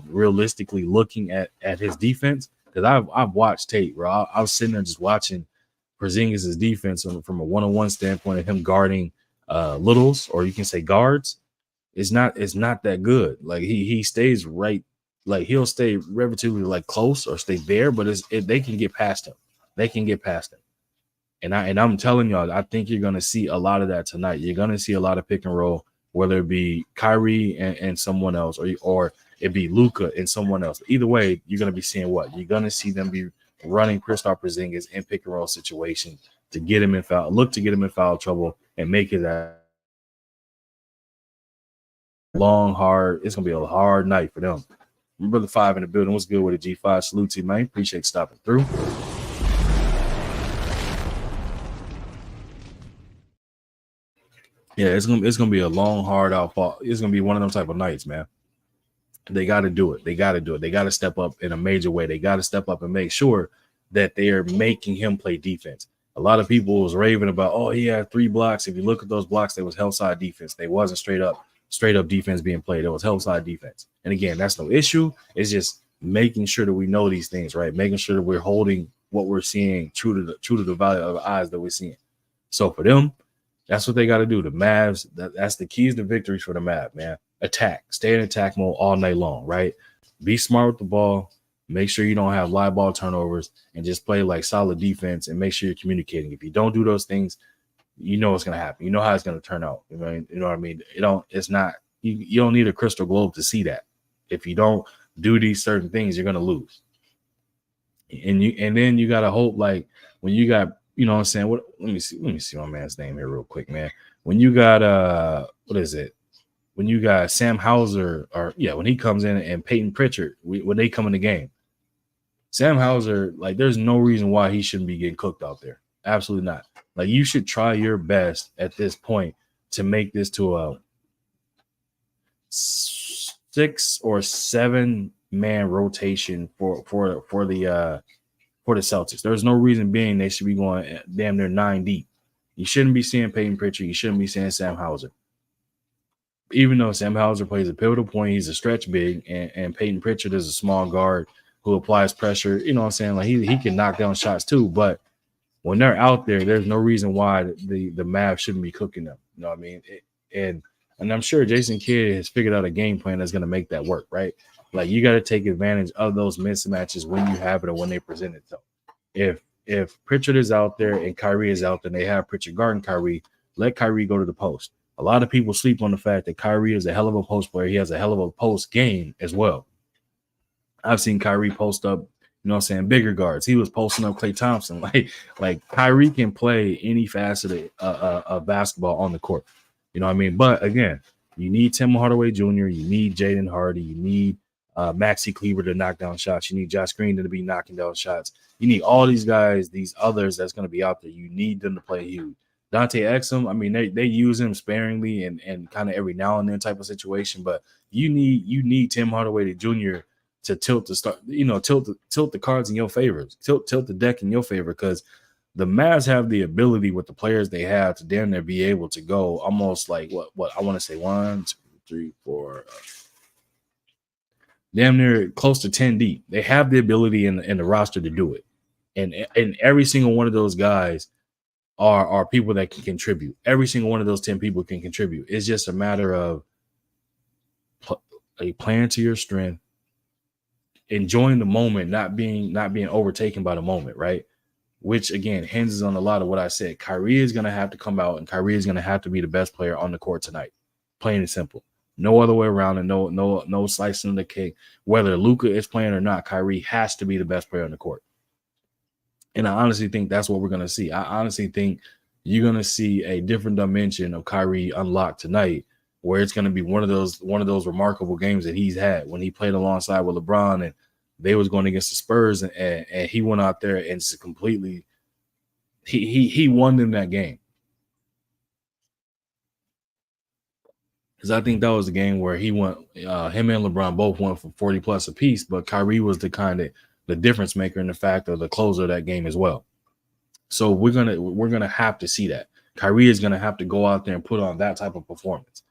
realistically looking at his defense, because I've watched tape, bro. I was sitting there just watching Porzingis' defense from a one-on-one standpoint of him guarding littles, or you can say guards. It's not that good. Like he stays right, like he'll stay relatively like close or stay there, but they can get past him. They can get past him. And I'm telling y'all, I think you're gonna see a lot of that tonight. You're gonna see a lot of pick and roll, whether it be Kyrie and someone else, or it be Luka and someone else. Either way, you're gonna be seeing what? You're gonna see them be running Kristaps Porzingis in pick and roll situation to get him in foul trouble and make it a long, hard. It's gonna be a hard night for them. Brother 5 in the building. What's good with the G5? Salute to you, man. Appreciate stopping through. Yeah, it's gonna be a long, hard outfall. It's gonna be one of them type of nights, man. They got to do it. They got to step up in a major way. They got to step up and make sure that they are making him play defense. A lot of people was raving about, oh, he had 3 blocks. If you look at those blocks, they was hell side defense. They wasn't straight up defense being played. It was hell side defense. And again, that's no issue. It's just making sure that we know these things, right? Making sure that we're holding what we're seeing true to the value of the eyes that we're seeing. So for them, that's what they got to do. The Mavs, that's the keys to victories for the Mavs, man. Attack. Stay in attack mode all night long, right? Be smart with the ball. Make sure you don't have live ball turnovers and just play like solid defense and make sure you're communicating. If you don't do those things, you know what's going to happen. You know how it's going to turn out. You know what I mean? You don't need a crystal globe to see that. If you don't do these certain things, you're going to lose. And then you got to hope, like when you got, you know what I'm saying? Let me see my man's name here real quick, man. When you got what is it? When you got Sam Hauser, when he comes in, and Peyton Pritchard, when they come in the game, Sam Hauser, like, there's no reason why he shouldn't be getting cooked out there. Absolutely not. Like, you should try your best at this point to make this to a 6 or 7 man rotation for the Celtics. There's no reason being they should be going damn near 9 deep. You shouldn't be seeing Peyton Pritchard. You shouldn't be seeing Sam Hauser. Even though Sam Hauser plays a pivotal point, he's a stretch big, and Peyton Pritchard is a small guard who applies pressure. You know what I'm saying? Like, he can knock down shots too, but when they're out there, there's no reason why the Mavs shouldn't be cooking them. You know what I mean? And I'm sure Jason Kidd has figured out a game plan that's going to make that work, right? Like, you got to take advantage of those mismatches when you have it or when they present it. So if Pritchard is out there and Kyrie is out there, and they have Pritchard guarding Kyrie, let Kyrie go to the post. A lot of people sleep on the fact that Kyrie is a hell of a post player. He has a hell of a post game as well. I've seen Kyrie post up, you know what I'm saying, bigger guards. He was posting up Klay Thompson. Like Kyrie can play any facet of basketball on the court. You know what I mean? But again, you need Tim Hardaway Jr., you need Jaden Hardy, you need Maxi Kleber to knock down shots. You need Josh Green to be knocking down shots. You need all these guys, these others that's going to be out there. You need them to play huge. Dante Exum, I mean, they use him sparingly and kind of every now and then type of situation, but you need Tim Hardaway Jr. to tilt the cards in your favor, tilt the deck in your favor, because the Mavs have the ability with the players they have to damn near be able to go almost like what I want to say 1, 2, 3, 4, damn near close to 10 deep. They have the ability in the roster to do it, and every single one of those guys are people that can contribute. Every single one of those 10 people can contribute. It's just a matter of playing to your strength, enjoying the moment, not being overtaken by the moment, right? Which again hinges on a lot of what I said. Kyrie is going to have to come out, and Kyrie is going to have to be the best player on the court tonight. Plain and simple. No other way around it. No slicing the cake. Whether Luka is playing or not, Kyrie has to be the best player on the court. And I honestly think that's what we're going to see. I honestly think you're going to see a different dimension of Kyrie unlocked tonight, where it's going to be one of those remarkable games that he's had when he played alongside with LeBron and they was going against the Spurs, and he went out there and just completely he won them that game. Because I think that was the game where he went, him and LeBron both went for 40 plus apiece, but Kyrie was the difference maker in the fact of the closer of that game as well. So we're gonna have to see that. Kyrie is gonna have to go out there and put on that type of performance.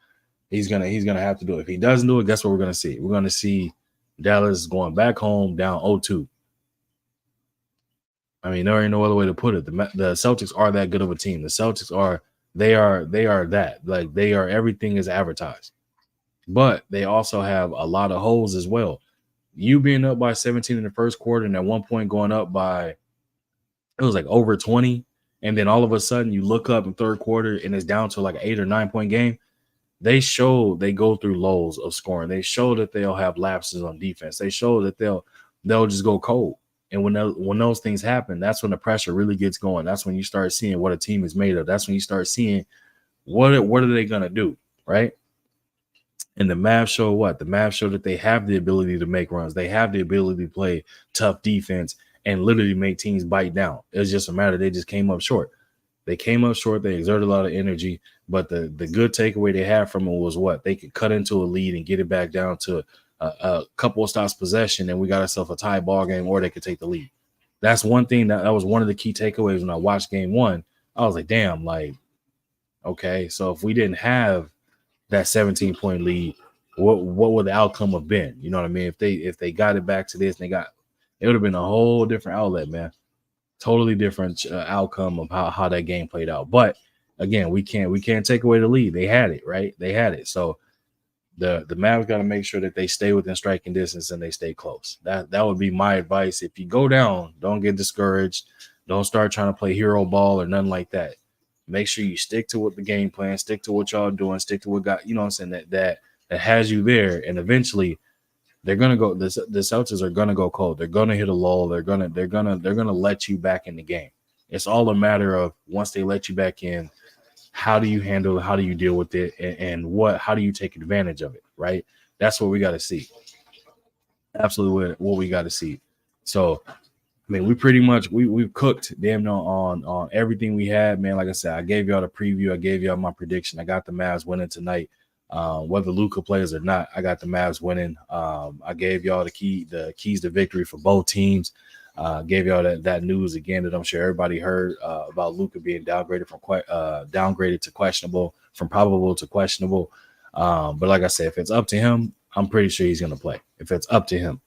He's gonna have to do it. If he doesn't do it, guess what we're gonna see? We're gonna see Dallas going back home down 0-2. I mean, there ain't no other way to put it. The Celtics are that good of a team. The Celtics are that. Like, they are everything is advertised. But they also have a lot of holes as well. You being up by 17 in the first quarter and at one point going up by, it was like over 20, and then all of a sudden you look up in third quarter and it's down to like an 8 or 9 point game. They show they go through lows of scoring. They show that they'll have lapses on defense. They show that they'll just go cold. And when those things happen, that's when the pressure really gets going. That's when you start seeing what a team is made of. That's when you start seeing what are they going to do, right? And the Mavs show what? The Mavs show that they have the ability to make runs. They have the ability to play tough defense and literally make teams bite down. It's just a matter they just came up short. They came up short. They exerted a lot of energy. But the good takeaway they had from it was what? They could cut into a lead and get it back down to a couple of stops possession, and we got ourselves a tie ball game, or they could take the lead. That's one thing that was one of the key takeaways when I watched game one. I was like, damn, like, okay, so if we didn't have that 17-point lead, what would the outcome have been? You know what I mean? If they got it back to this, and it would have been a whole different outlet, man. Totally different outcome of how that game played out. But again, we can't take away the lead. They had it, right? They had it. So the Mavs got to make sure that they stay within striking distance and they stay close. That would be my advice. If you go down, don't get discouraged. Don't start trying to play hero ball or nothing like that. Make sure you stick to what the game plan, stick to what y'all doing, stick to what got, you know what I'm saying, that has you there. And eventually they're gonna go. The Celtics are gonna go cold. They're gonna hit a lull. They're gonna let you back in the game. It's all a matter of once they let you back in, how do you handle it? How do you deal with it? And how do you take advantage of it? Right? That's what we got to see. Absolutely what we got to see. So, I mean, we pretty much we've cooked damn near on everything we had, man. Like I said, I gave y'all the preview. I gave y'all my prediction. I got the Mavs winning tonight. Whether Luka plays or not, I got the Mavs winning. I gave y'all the keys to victory for both teams. Gave y'all that news again that I'm sure everybody heard about Luka being downgraded to questionable, from probable to questionable. But like I said, if it's up to him, I'm pretty sure he's going to play. If it's up to him,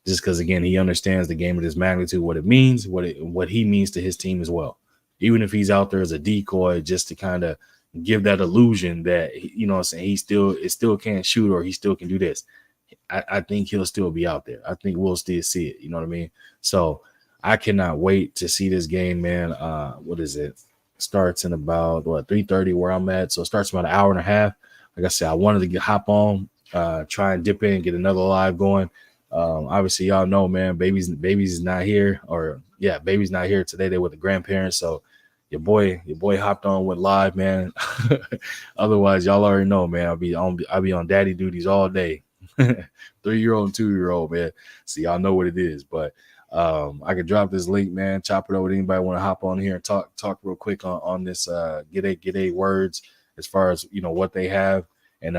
just because again he understands the game of this magnitude, what it means, what he means to his team as well. Even if he's out there as a decoy, just to kind of give that illusion that you know what I'm saying, he still can't shoot or he still can do this. I think he'll still be out there. I think we'll still see it. You know what I mean? So I cannot wait to see this game, man. What is it? Starts in about 3:30 where I'm at. So it starts about an hour and a half. Like I said, I wanted to hop on, try and dip in, get another live going. Obviously, y'all know, man, baby's not here, baby's not here today. They're with the grandparents. So your boy hopped on, went live, man. Otherwise, y'all already know, man. I'll be on daddy duties all day. 3-year-old and 2-year-old, man. So y'all know what it is. But I could drop this link, man. Chop it over to anybody want to hop on here and talk real quick on this. Get a words as far as you know what they have. And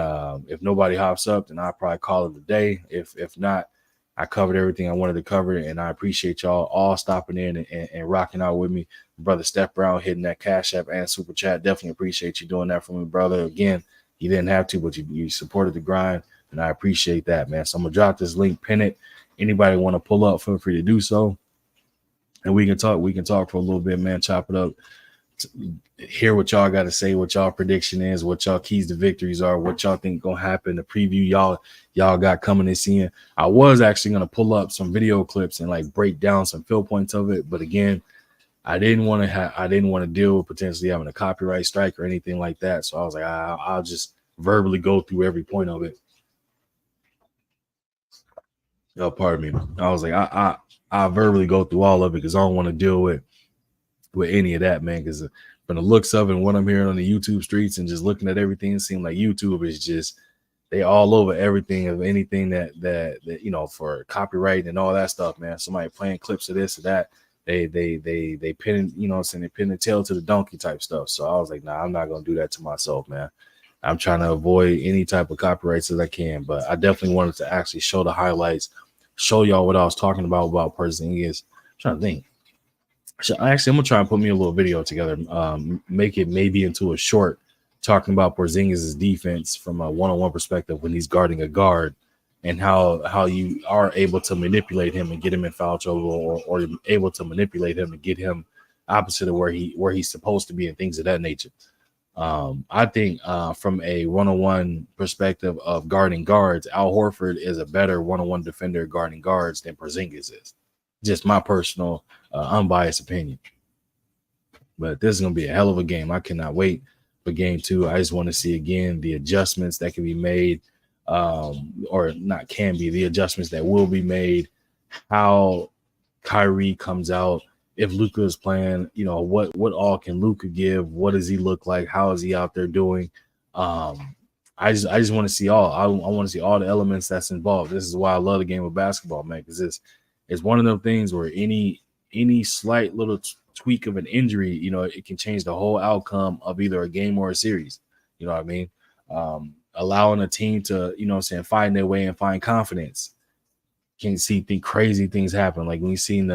if nobody hops up, then I'll probably call it a day. If not, I covered everything I wanted to cover, and I appreciate y'all all stopping in and rocking out with me. Brother Steph Brown hitting that Cash App and Super Chat. Definitely appreciate you doing that for me, brother. Again, you didn't have to, but you supported the grind, and I appreciate that, man. So I'm going to drop this link, pin it. Anybody want to pull up, feel free to do so. And we can talk. We can talk for a little bit, man. Chop it up. Hear what y'all got to say, what y'all prediction is, what y'all keys to victories are, what y'all think gonna happen, the preview y'all got coming this season. I was actually gonna pull up some video clips and like break down some fill points of it, but again, I didn't want to deal with potentially having a copyright strike or anything like that. So I was like, I'll just verbally go through every point of it. Oh, pardon me. I was like, I verbally go through all of it because I don't want to deal with any of that, man, because from the looks of it and what I'm hearing on the YouTube streets and just looking at everything, it seems like YouTube is just, they all over everything of anything that you know, for copyright and all that stuff, man. Somebody playing clips of this or that, they pin, you know what I'm saying, they pin the tail to the donkey type stuff. So I was like, nah, I'm not gonna do that to myself, man. I'm trying to avoid any type of copyrights as I can, but I definitely wanted to actually show the highlights, show y'all what I was talking about Porzingis. I'm trying to think. So actually, I'm gonna try and put me a little video together, make it maybe into a short, talking about Porzingis' defense from a one-on-one perspective when he's guarding a guard, and how you are able to manipulate him and get him in foul trouble, or able to manipulate him and get him opposite of where he's supposed to be and things of that nature. I think from a one-on-one perspective of guarding guards, Al Horford is a better one-on-one defender guarding guards than Porzingis is. Just my personal unbiased opinion. But this is going to be a hell of a game. I cannot wait for game 2. I just want to see again the adjustments that can be made, or not can be, the adjustments that will be made, how Kyrie comes out, if Luka is playing, what all can Luka give? What does he look like? How is he out there doing? I just want to see all. I want to see all the elements that's involved. This is why I love the game of basketball, man, because it's one of those things where any slight little tweak of an injury, it can change the whole outcome of either a game or a series. You know what I mean? Allowing a team to, find their way and find confidence. Can see crazy things happen. Like when we seen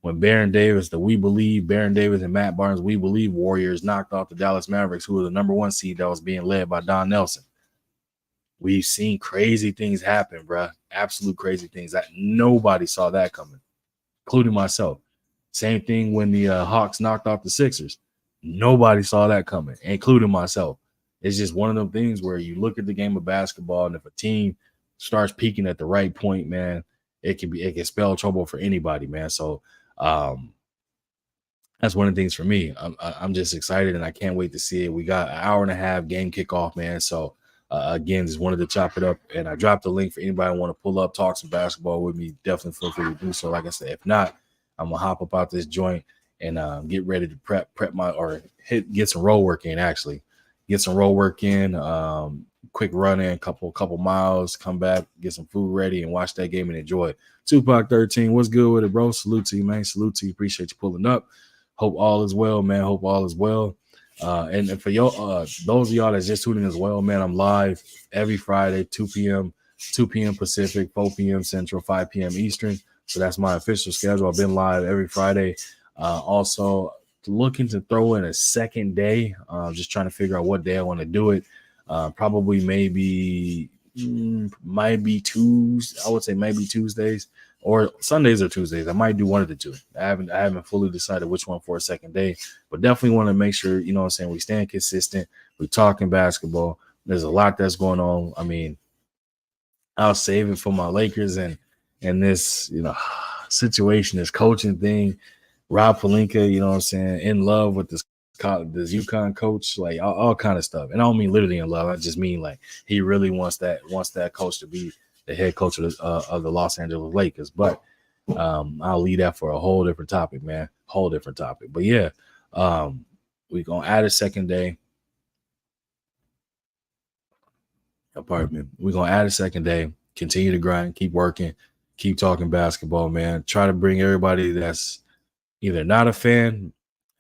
when Baron Davis and Matt Barnes, we believe Warriors knocked off the Dallas Mavericks, who were the number 1 seed that was being led by Don Nelson. We've seen crazy things happen, bruh. Absolute crazy things that nobody saw that coming, including myself. Same thing when the Hawks knocked off the Sixers. Nobody saw that coming, including myself. It's just one of those things where you look at the game of basketball, and if a team starts peaking at the right point, man, it can spell trouble for anybody, man. So that's one of the things for me. I'm just excited, and I can't wait to see it. We got an hour and a half game kickoff, man. So again, just wanted to chop it up, and I dropped the link for anybody who want to pull up, talk some basketball with me. Definitely feel free to do so. Like I said, if not, I'm gonna hop up out this joint and get ready to prep get some road work in. Actually, get some road work in. Quick run in, couple miles, come back, get some food ready, and watch that game and enjoy it. Tupac 13, what's good with it, bro? Salute to you, man. Salute to you. Appreciate you pulling up. Hope all is well, man. Hope all is well. And for those of y'all that's just tuning as well, man, I'm live every Friday, 2 p.m. Pacific, 4 p.m. Central, 5 p.m. Eastern. So that's my official schedule. I've been live every Friday. Also looking to throw in a second day. Just trying to figure out what day I want to do it. Probably might be Tuesdays. I would say maybe Tuesdays or Sundays or Tuesdays. I might do one of the two. I haven't fully decided which one for a second day, but definitely want to make sure, we staying consistent. We're talking basketball. There's a lot that's going on. I mean, I'll save it for my Lakers and this, situation, this coaching thing. Rob Pelinka, in love with this UConn coach, like all kind of stuff. And I don't mean literally in love. I just mean like he really wants that coach to be the head coach of the Los Angeles Lakers. But I'll leave that for a whole different topic, man. Whole different topic. But yeah, we're gonna add a second day. We're gonna add a second day. Continue to grind, keep working, keep talking basketball, man. Try to bring everybody that's either not a fan,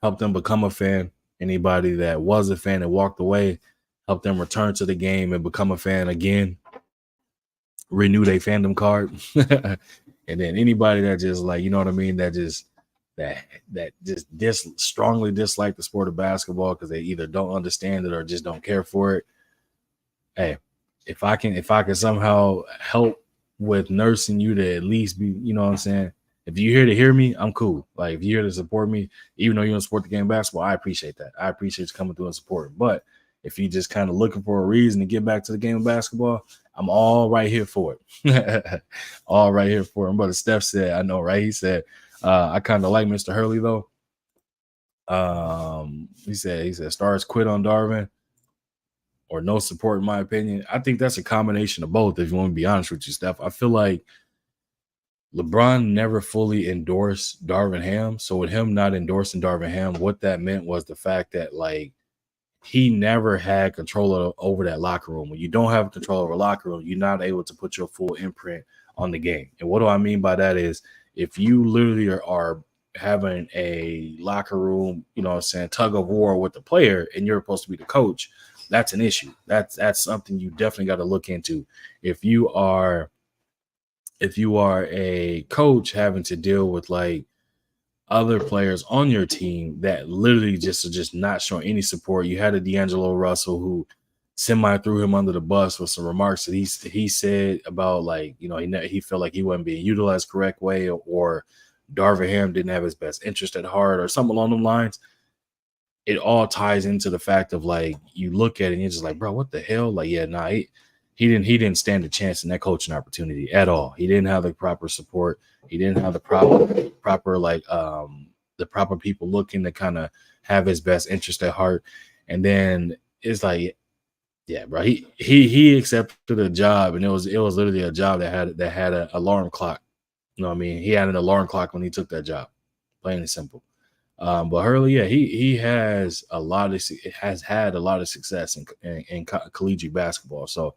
help them become a fan. Anybody that was a fan and walked away, help them return to the game and become a fan again. Renew their fandom card. And then anybody that just that just strongly dislike the sport of basketball because they either don't understand it or just don't care for it. Hey, if I can somehow help with nursing you to at least be, if you're here to hear me, I'm cool. Like if you're here to support me, even though you don't support the game of basketball, I appreciate that. I appreciate you coming through and supporting. But if you just kind of looking for a reason to get back to the game of basketball, I'm all right here for it. All right here for it. Brother Steph said, I know, right? He said, I kind of like Mr. Hurley though. He said stars quit on Darvin or no support, in my opinion. I think that's a combination of both, if you want to be honest with you, Steph. I feel like LeBron never fully endorsed Darvin Ham. So with him not endorsing Darvin Ham, what that meant was the fact that like he never had control over that locker room. When you don't have control over a locker room, you're not able to put your full imprint on the game. And what do I mean by that is if you literally are having a locker room, tug of war with the player and you're supposed to be the coach, that's an issue. That's something you definitely got to look into. If you are a coach having to deal with like other players on your team that literally just are just not showing any support. You had a D'Angelo Russell who semi threw him under the bus with some remarks that he said about like, he felt like he wasn't being utilized correct way or Darvin Ham didn't have his best interest at heart or something along those lines. It all ties into the fact of like, you look at it and you're just like, bro, what the hell? Like, yeah, nah, he didn't stand a chance in that coaching opportunity at all. He didn't have the proper support. He didn't have the proper like the proper people looking to kind of have his best interest at heart. And then it's like, yeah, bro, he accepted a job and it was literally a job that had an alarm clock. You know what I mean? He had an alarm clock when he took that job, plain and simple. But Hurley, yeah, he has had a lot of success in collegiate basketball. So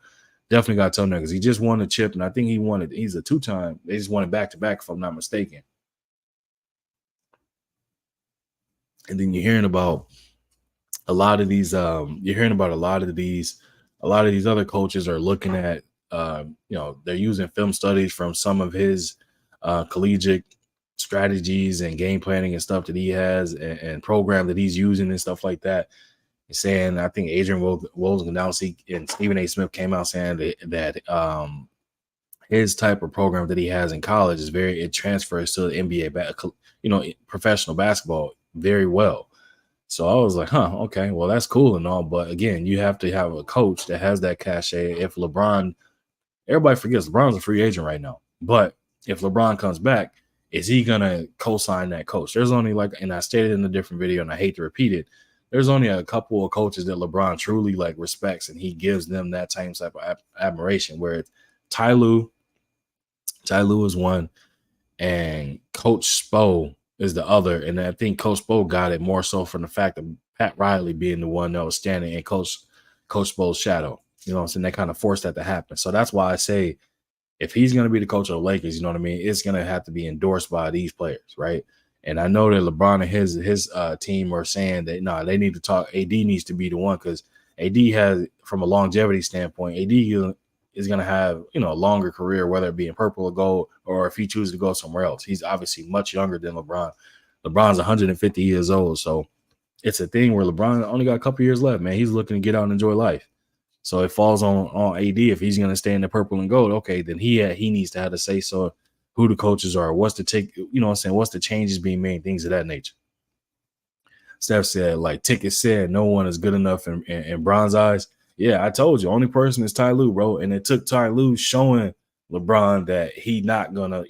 definitely got to tell him that because he just won a chip, and I think he's a 2-time. They just won it back to back, if I'm not mistaken. And then you're hearing about a lot of these. You're hearing about a lot of these other coaches are looking at. They're using film studies from some of his collegiate strategies and game planning and stuff that he has and program that he's using and stuff like that. And saying, I think Adrian Wojnarowski and Stephen A. Smith came out saying that his type of program that he has in college it transfers to the NBA, professional basketball very well. So I was like, okay, well, that's cool and all. But again, you have to have a coach that has that cachet. If LeBron, everybody forgets LeBron's a free agent right now. But if LeBron comes back, is he going to co-sign that coach? There's only and I stated in a different video, and I hate to repeat it, there's only a couple of coaches that LeBron truly respects, and he gives them that type of admiration, where it's Ty Lue is one, and Coach Spo is the other. And I think Coach Spo got it more so from the fact of Pat Riley being the one that was standing in Coach Spo's shadow. You know what I'm saying? They kind of forced that to happen. So that's why I say, if he's going to be the coach of the Lakers, you know what I mean, it's going to have to be endorsed by these players, right? And I know that LeBron and his team are saying that, they need to talk. AD needs to be the one, because AD has, from a longevity standpoint, AD is going to have, a longer career, whether it be in purple or gold, or if he chooses to go somewhere else. He's obviously much younger than LeBron. LeBron's 150 years old. So it's a thing where LeBron only got a couple years left, man. He's looking to get out and enjoy life. So it falls on AD if he's going to stay in the purple and gold. Okay, then he needs to have to say so who the coaches are, what's the what's the changes being made, things of that nature. Steph said, Ticket said, no one is good enough in Bron's eyes. Yeah, I told you, only person is Ty Lue, bro. And it took Ty Lue showing LeBron that he not gonna,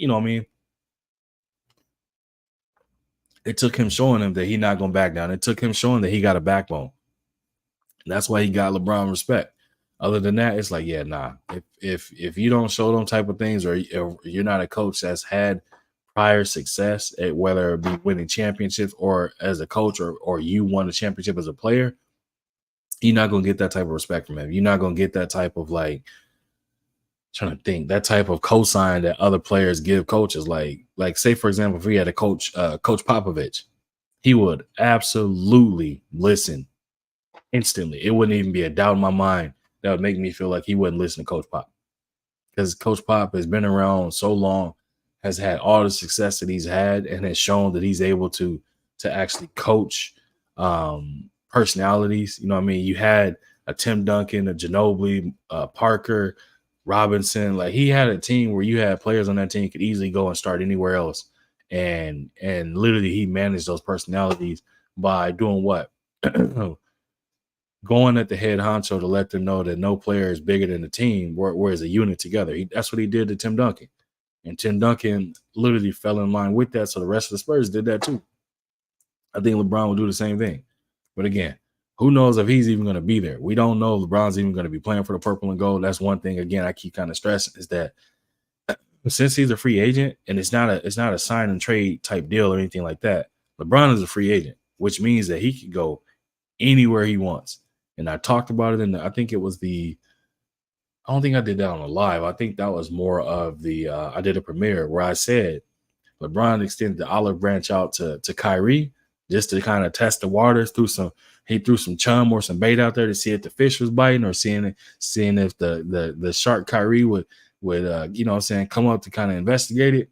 it took him showing him that he not gonna back down. It took him showing that he got a backbone. And that's why he got LeBron respect. Other than that, it's if you don't show them type of things, or you're not a coach that's had prior success at whether it be winning championships or as a coach, or you won a championship as a player, you're not going to get that type of respect from him. You're not going to get that type of trying to think, that type of cosign that other players give coaches. Like say, for example, if we had a coach, Coach Popovich, he would absolutely listen instantly. It wouldn't even be a doubt in my mind that would make me feel like he wouldn't listen to Coach Pop, because Coach Pop has been around so long, has had all the success that he's had, and has shown that he's able to actually coach personalities. You know what I mean? You had a Tim Duncan, a Ginobili, Parker, Robinson. He had a team where you had players on that team could easily go and start anywhere else. And literally he managed those personalities by doing what? Going at the head honcho to let them know that no player is bigger than the team. We're as a unit together. That's what he did to Tim Duncan. And Tim Duncan literally fell in line with that. So the rest of the Spurs did that too. I think LeBron will do the same thing. But again, who knows if he's even going to be there? We don't know if LeBron's even going to be playing for the purple and gold. That's one thing, again, I keep kind of stressing, is that since he's a free agent and it's not a sign and trade type deal or anything like that, LeBron is a free agent, which means that he could go anywhere he wants. And I talked about it I think it was I don't think I did that on a live. I think that was more of I did a premiere where I said LeBron extended the olive branch out to Kyrie just to kind of test the waters. He threw some chum or some bait out there to see if the fish was biting, or seeing if the shark Kyrie would come up to kind of investigate it.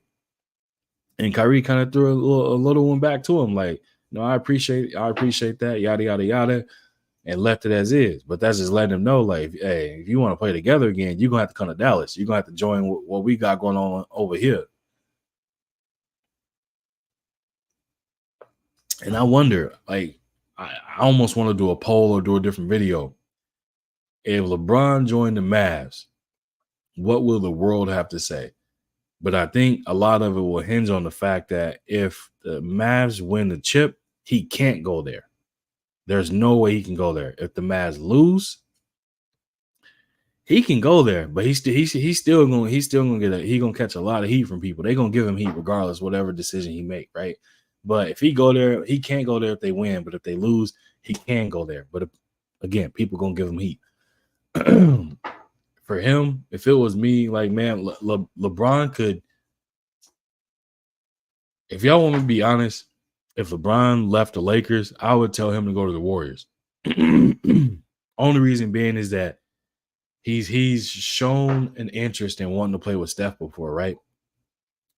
And Kyrie kind of threw a little one back to him, I appreciate that, yada yada yada, and left it as is. But that's just letting him know, hey, if you want to play together again, you're gonna have to come to Dallas. You're gonna have to join what we got going on over here. And I wonder, I almost want to do a poll or do a different video. If LeBron joined the Mavs, what will the world have to say? But I think a lot of it will hinge on the fact that if the Mavs win the chip, he can't go there. There's no way he can go there. If the Mavs lose, he can go there, but he's still gonna catch a lot of heat from people. They're gonna give him heat regardless, whatever decision he make, right? But if he go there, he can't go there if they win. But if they lose, he can go there. But again, people gonna give him heat. For him, if it was me, like, man, LeBron could. If y'all want me to be honest, if LeBron left the Lakers, I would tell him to go to the Warriors. Only reason being is that he's shown an interest in wanting to play with Steph before, right?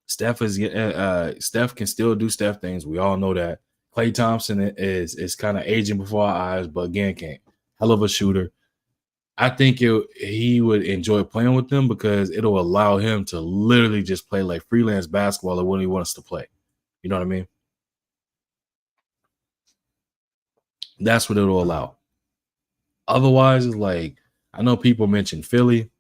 Steph can still do Steph things. We all know that. Klay Thompson is kind of aging before our eyes, but again, can't. Hell of a shooter. I think he would enjoy playing with them because it'll allow him to literally just play like freelance basketball or when he wants to play. You know what I mean? That's what it'll allow. Otherwise, it's like, I know people mention Philly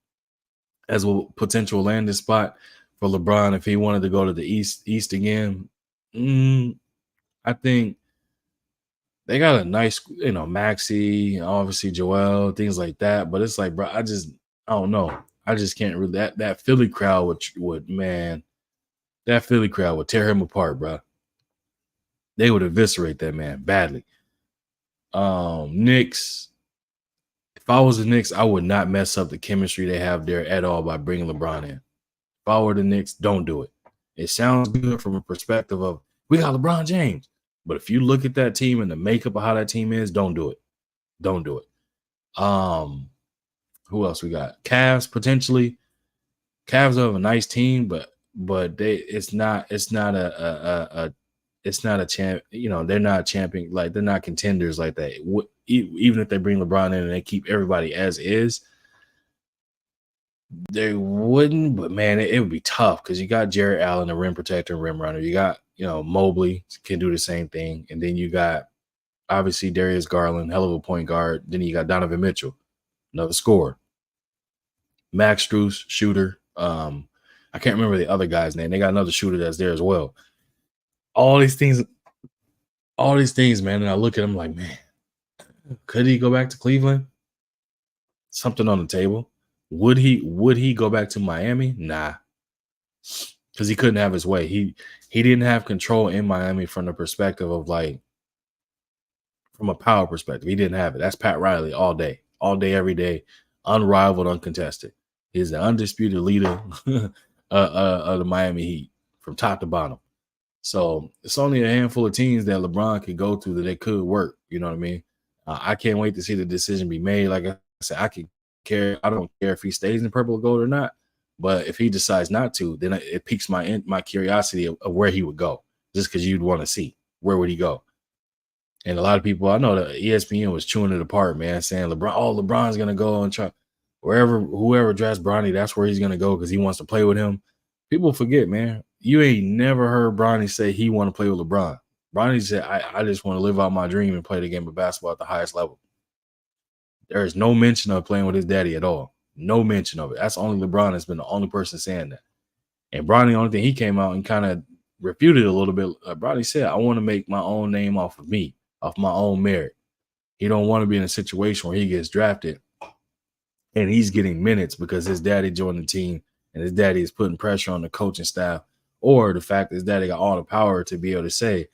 as a potential landing spot for LeBron if he wanted to go to the East again. I think they got a nice, Maxey, obviously Joel, things like that. But it's like, bro, I don't know. I just can't really. That Philly crowd would that Philly crowd would tear him apart, bro. They would eviscerate that man badly. Knicks. If I was the Knicks, I would not mess up the chemistry they have there at all by bringing LeBron in. If I were the Knicks, don't do it. It sounds good from a perspective of, we got LeBron James. But if you look at that team and the makeup of how that team is, don't do it. Don't do it. Who else we got? Cavs, potentially. Cavs have a nice team, but it's not a champ. They're not champion, like they're not contenders like that. Even if they bring LeBron in and they keep everybody as is, they wouldn't. But man, it would be tough because you got Jarrett Allen, the rim protector and rim runner. You got Mobley can do the same thing, and then you got obviously Darius Garland, hell of a point guard. Then you got Donovan Mitchell, another scorer. Max Strus, shooter. I can't remember the other guy's name. They got another shooter that's there as well. All these things, man. And I look at him like, man, could he go back to Cleveland? Something on the table. Would he go back to Miami? Nah. Because he couldn't have his way. He didn't have control in Miami from the perspective of from a power perspective. He didn't have it. That's Pat Riley all day, every day, unrivaled, uncontested. He's the undisputed leader of the Miami Heat from top to bottom. So it's only a handful of teams that LeBron could go to that they could work. You know what I mean? I can't wait to see the decision be made. Like I said, I don't care if he stays in purple and gold or not. But if he decides not to, then it piques my curiosity of where he would go. Just because you'd want to see where would he go. And a lot of people, I know that ESPN was chewing it apart, man, saying LeBron's gonna go and try whoever drafts Bronny, that's where he's gonna go because he wants to play with him. People forget, man. You ain't never heard Bronny say he want to play with LeBron. Bronny said, I just want to live out my dream and play the game of basketball at the highest level. There is no mention of playing with his daddy at all. No mention of it. That's only LeBron has been the only person saying that. And Bronny, the only thing he came out and kind of refuted a little bit. Bronny said, I want to make my own name off of me, off my own merit. He don't want to be in a situation where he gets drafted and he's getting minutes because his daddy joined the team and his daddy is putting pressure on the coaching staff, or the fact that his daddy got all the power to be able to say,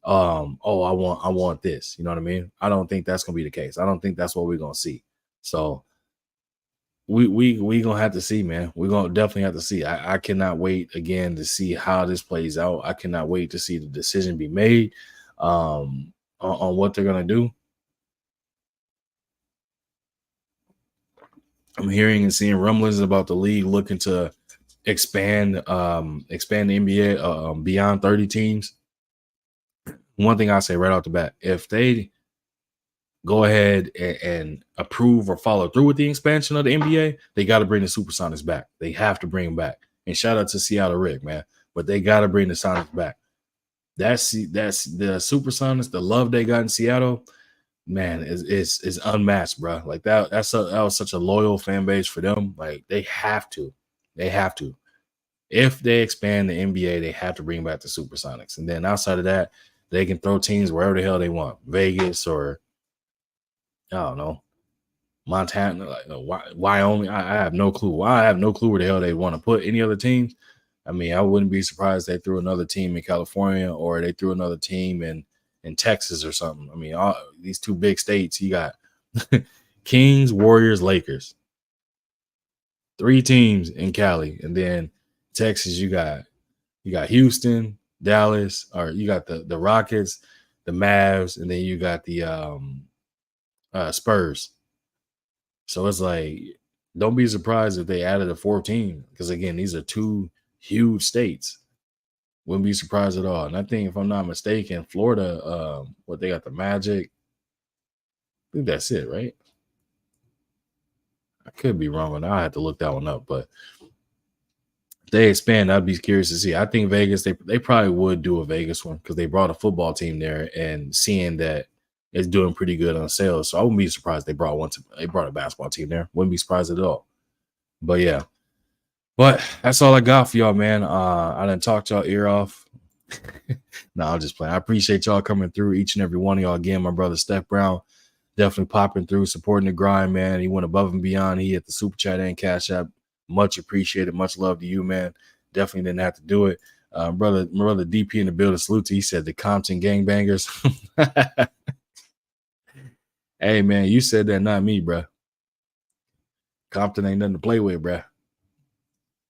I want this. You know what I mean? I don't think that's going to be the case. I don't think that's what we're going to see. So we going to have to see, man. We're going to definitely have to see. I cannot wait again to see how this plays out. I cannot wait to see the decision be made on what they're going to do. I'm hearing and seeing rumblings about the league looking to expand the NBA beyond 30 teams. One thing I say right off the bat, if they go ahead and approve or follow through with the expansion of the NBA, they got to bring the Supersonics back. They have to bring them back. And shout out to Seattle Rick, man. But they got to bring the Sonics back. That's the Supersonics, the love they got in Seattle, man, is unmatched, bro. Like that was such a loyal fan base for them. Like they have to. If they expand the NBA, they have to bring back the Supersonics. And then outside of that, they can throw teams wherever the hell they want. Vegas or, I don't know, Montana, Wyoming. I have no clue. Why I have no clue where the hell they want to put any other teams. I mean, I wouldn't be surprised they threw another team in California or they threw another team in Texas or something. I mean, all these two big states, you got Kings, Warriors, Lakers. 3 teams in Cali, and then Texas, you got Houston, Dallas, or you got the Rockets, the Mavs, and then you got the Spurs. So it's like, don't be surprised if they added a 4th team, because again, these are 2 huge states. Wouldn't be surprised at all. And I think, if I'm not mistaken, Florida, what they got, the Magic. I think that's it, right? I could be wrong, and I have to look that one up. But if they expand, I'd be curious to see. I think Vegas, they probably would do a Vegas one, because they brought a football team there, and seeing that it's doing pretty good on sales. So I wouldn't be surprised they brought a basketball team there. Wouldn't be surprised at all. But yeah. But that's all I got for y'all, man. I done talked y'all ear off. No, I'm just playing. I appreciate y'all coming through, each and every one of y'all. Again, my brother Steph Brown, definitely popping through, supporting the grind, man. He went above and beyond. He hit the Super Chat and Cash App. Much appreciated. Much love to you, man. Definitely didn't have to do it. My brother DP in the building, salute to. He said the Compton gangbangers. Hey, man, you said that, not me, bro. Compton ain't nothing to play with, bro.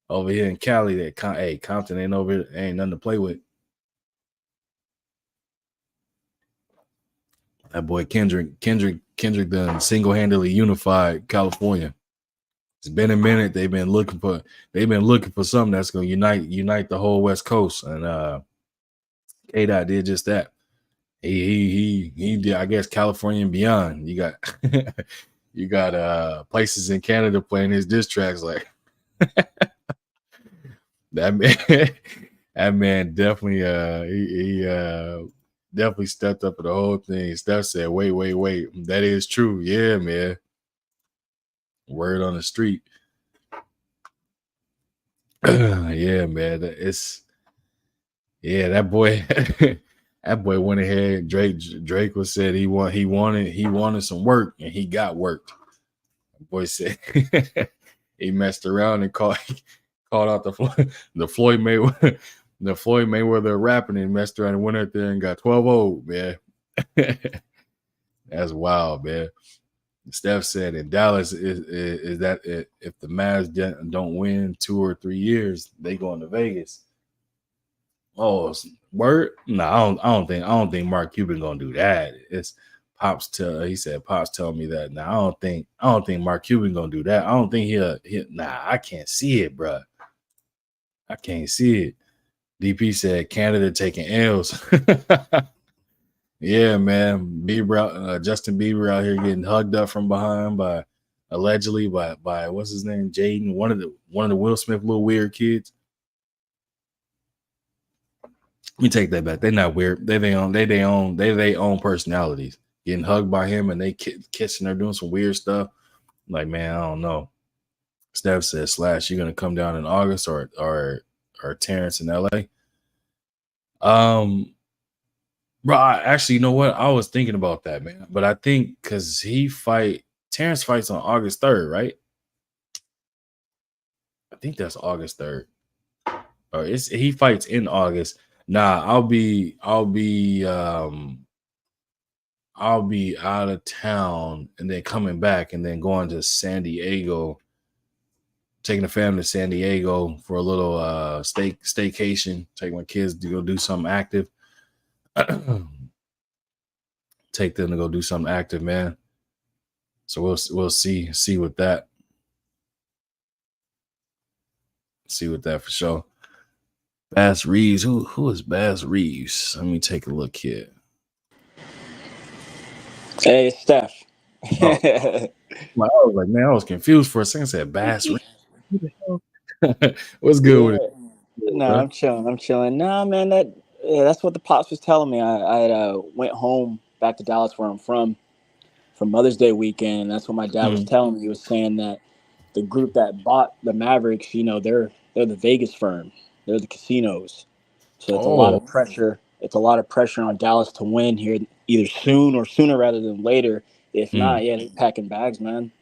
Over here in Cali, Compton ain't nothing to play with. That boy Kendrick done single-handedly unified California. It's been a minute. They've been looking for something that's gonna unite the whole West Coast. And K-Dot did just that. He did, I guess, California and beyond. You got places in Canada playing his diss tracks like that man definitely he definitely stepped up for the whole thing. Steph said, wait, that is true. Yeah, man. Word on the street. Yeah, man. That boy that boy went ahead. Drake was said he wanted some work, and he got worked. The boy said he messed around and called out the Floyd Mayweather. The Floyd Mayweather rapping, and messed around and went out there and got 12-0, man. That's wild, man. Steph said in Dallas is that if the Mavs don't win 2 or 3 years, they go into Vegas. Oh, word? No, I don't think Mark Cuban gonna do that. It's Pops tell me that. Now I don't think Mark Cuban gonna do that. I don't think he'll I can't see it, bro. I can't see it. DP said Canada taking L's. Yeah, man. Justin Bieber out here getting hugged up from behind by allegedly by what's his name, Jaden, one of the Will Smith little weird kids. Let me take that back. They're not weird. They own personalities. Getting hugged by him, and they kissing. They're doing some weird stuff. Like, man, I don't know. Steph says, Slash, you're gonna come down in August or Terrence in LA. Bro, actually, you know what? I was thinking about that, man. But I think because Terrence fights on August 3rd, right? I think that's August 3rd. Or he fights in August. Nah, I'll be out of town and then coming back and then going to San Diego, taking the family to San Diego for a little staycation. Take my kids to go do something active. Take them to go do something active, man. So we'll see with that. See with that for sure. Bass Reeves. Who is Bass Reeves? Let me take a look here. Hey, Steph. I was like, man, I was confused for a second. I said Bass Reeves. Who the hell? What's good with it? No, I'm chilling. Nah, man, that's what the pops was telling me. I went home back to Dallas, where I'm from Mother's Day weekend, and that's what my dad was telling me. He was saying that the group that bought the Mavericks, they're the Vegas firm. They're the casinos. So it's a lot of pressure. It's a lot of pressure on Dallas to win here, either sooner rather than later. If not, they're packing bags, man.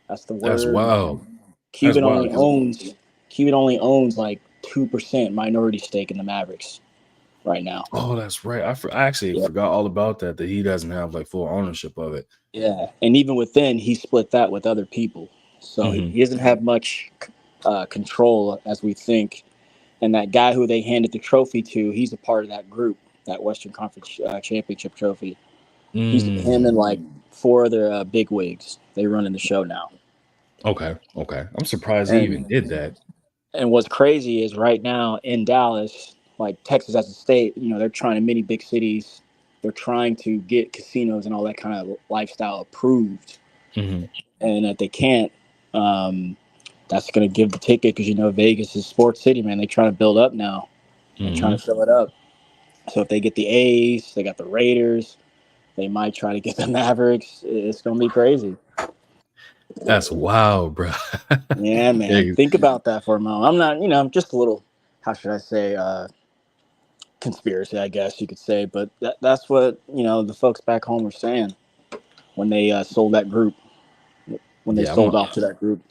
That's the That's word. wild. That's Cuban wild. only 'Cause owns Cuban only owns like 2% minority stake in the Mavericks right now. oh, that's right. I actually Yeah. forgot all about that. That he doesn't have like full ownership of it. Yeah. And even within, he split that with other people. So Hmm. he doesn't have much control as we think. And that guy who they handed the trophy to, he's a part of that group, that Western Conference Championship trophy. He's him and Mm. like four other big wigs. They run in the show now. Okay. Okay. I'm surprised he even And did that. and what's crazy is right now in Dallas, like Texas as a state, they're trying to many big cities. They're trying to get casinos and all that kind of lifestyle approved, Hmm. and if they can't, um, that's going to give the ticket because Vegas is sports city, man. They trying to build up now. They're trying Hmm. to fill it up. So if they get the A's, they got the Raiders. They might try to get the Mavericks. It's going to be crazy. That's wild, bro. Yeah, man. Yeah, Think about that for a moment. I'm not, I'm just a little, how should I say, conspiracy, I guess you could say. But that's what, the folks back home were saying when they sold that group, when they yeah. sold off to that group.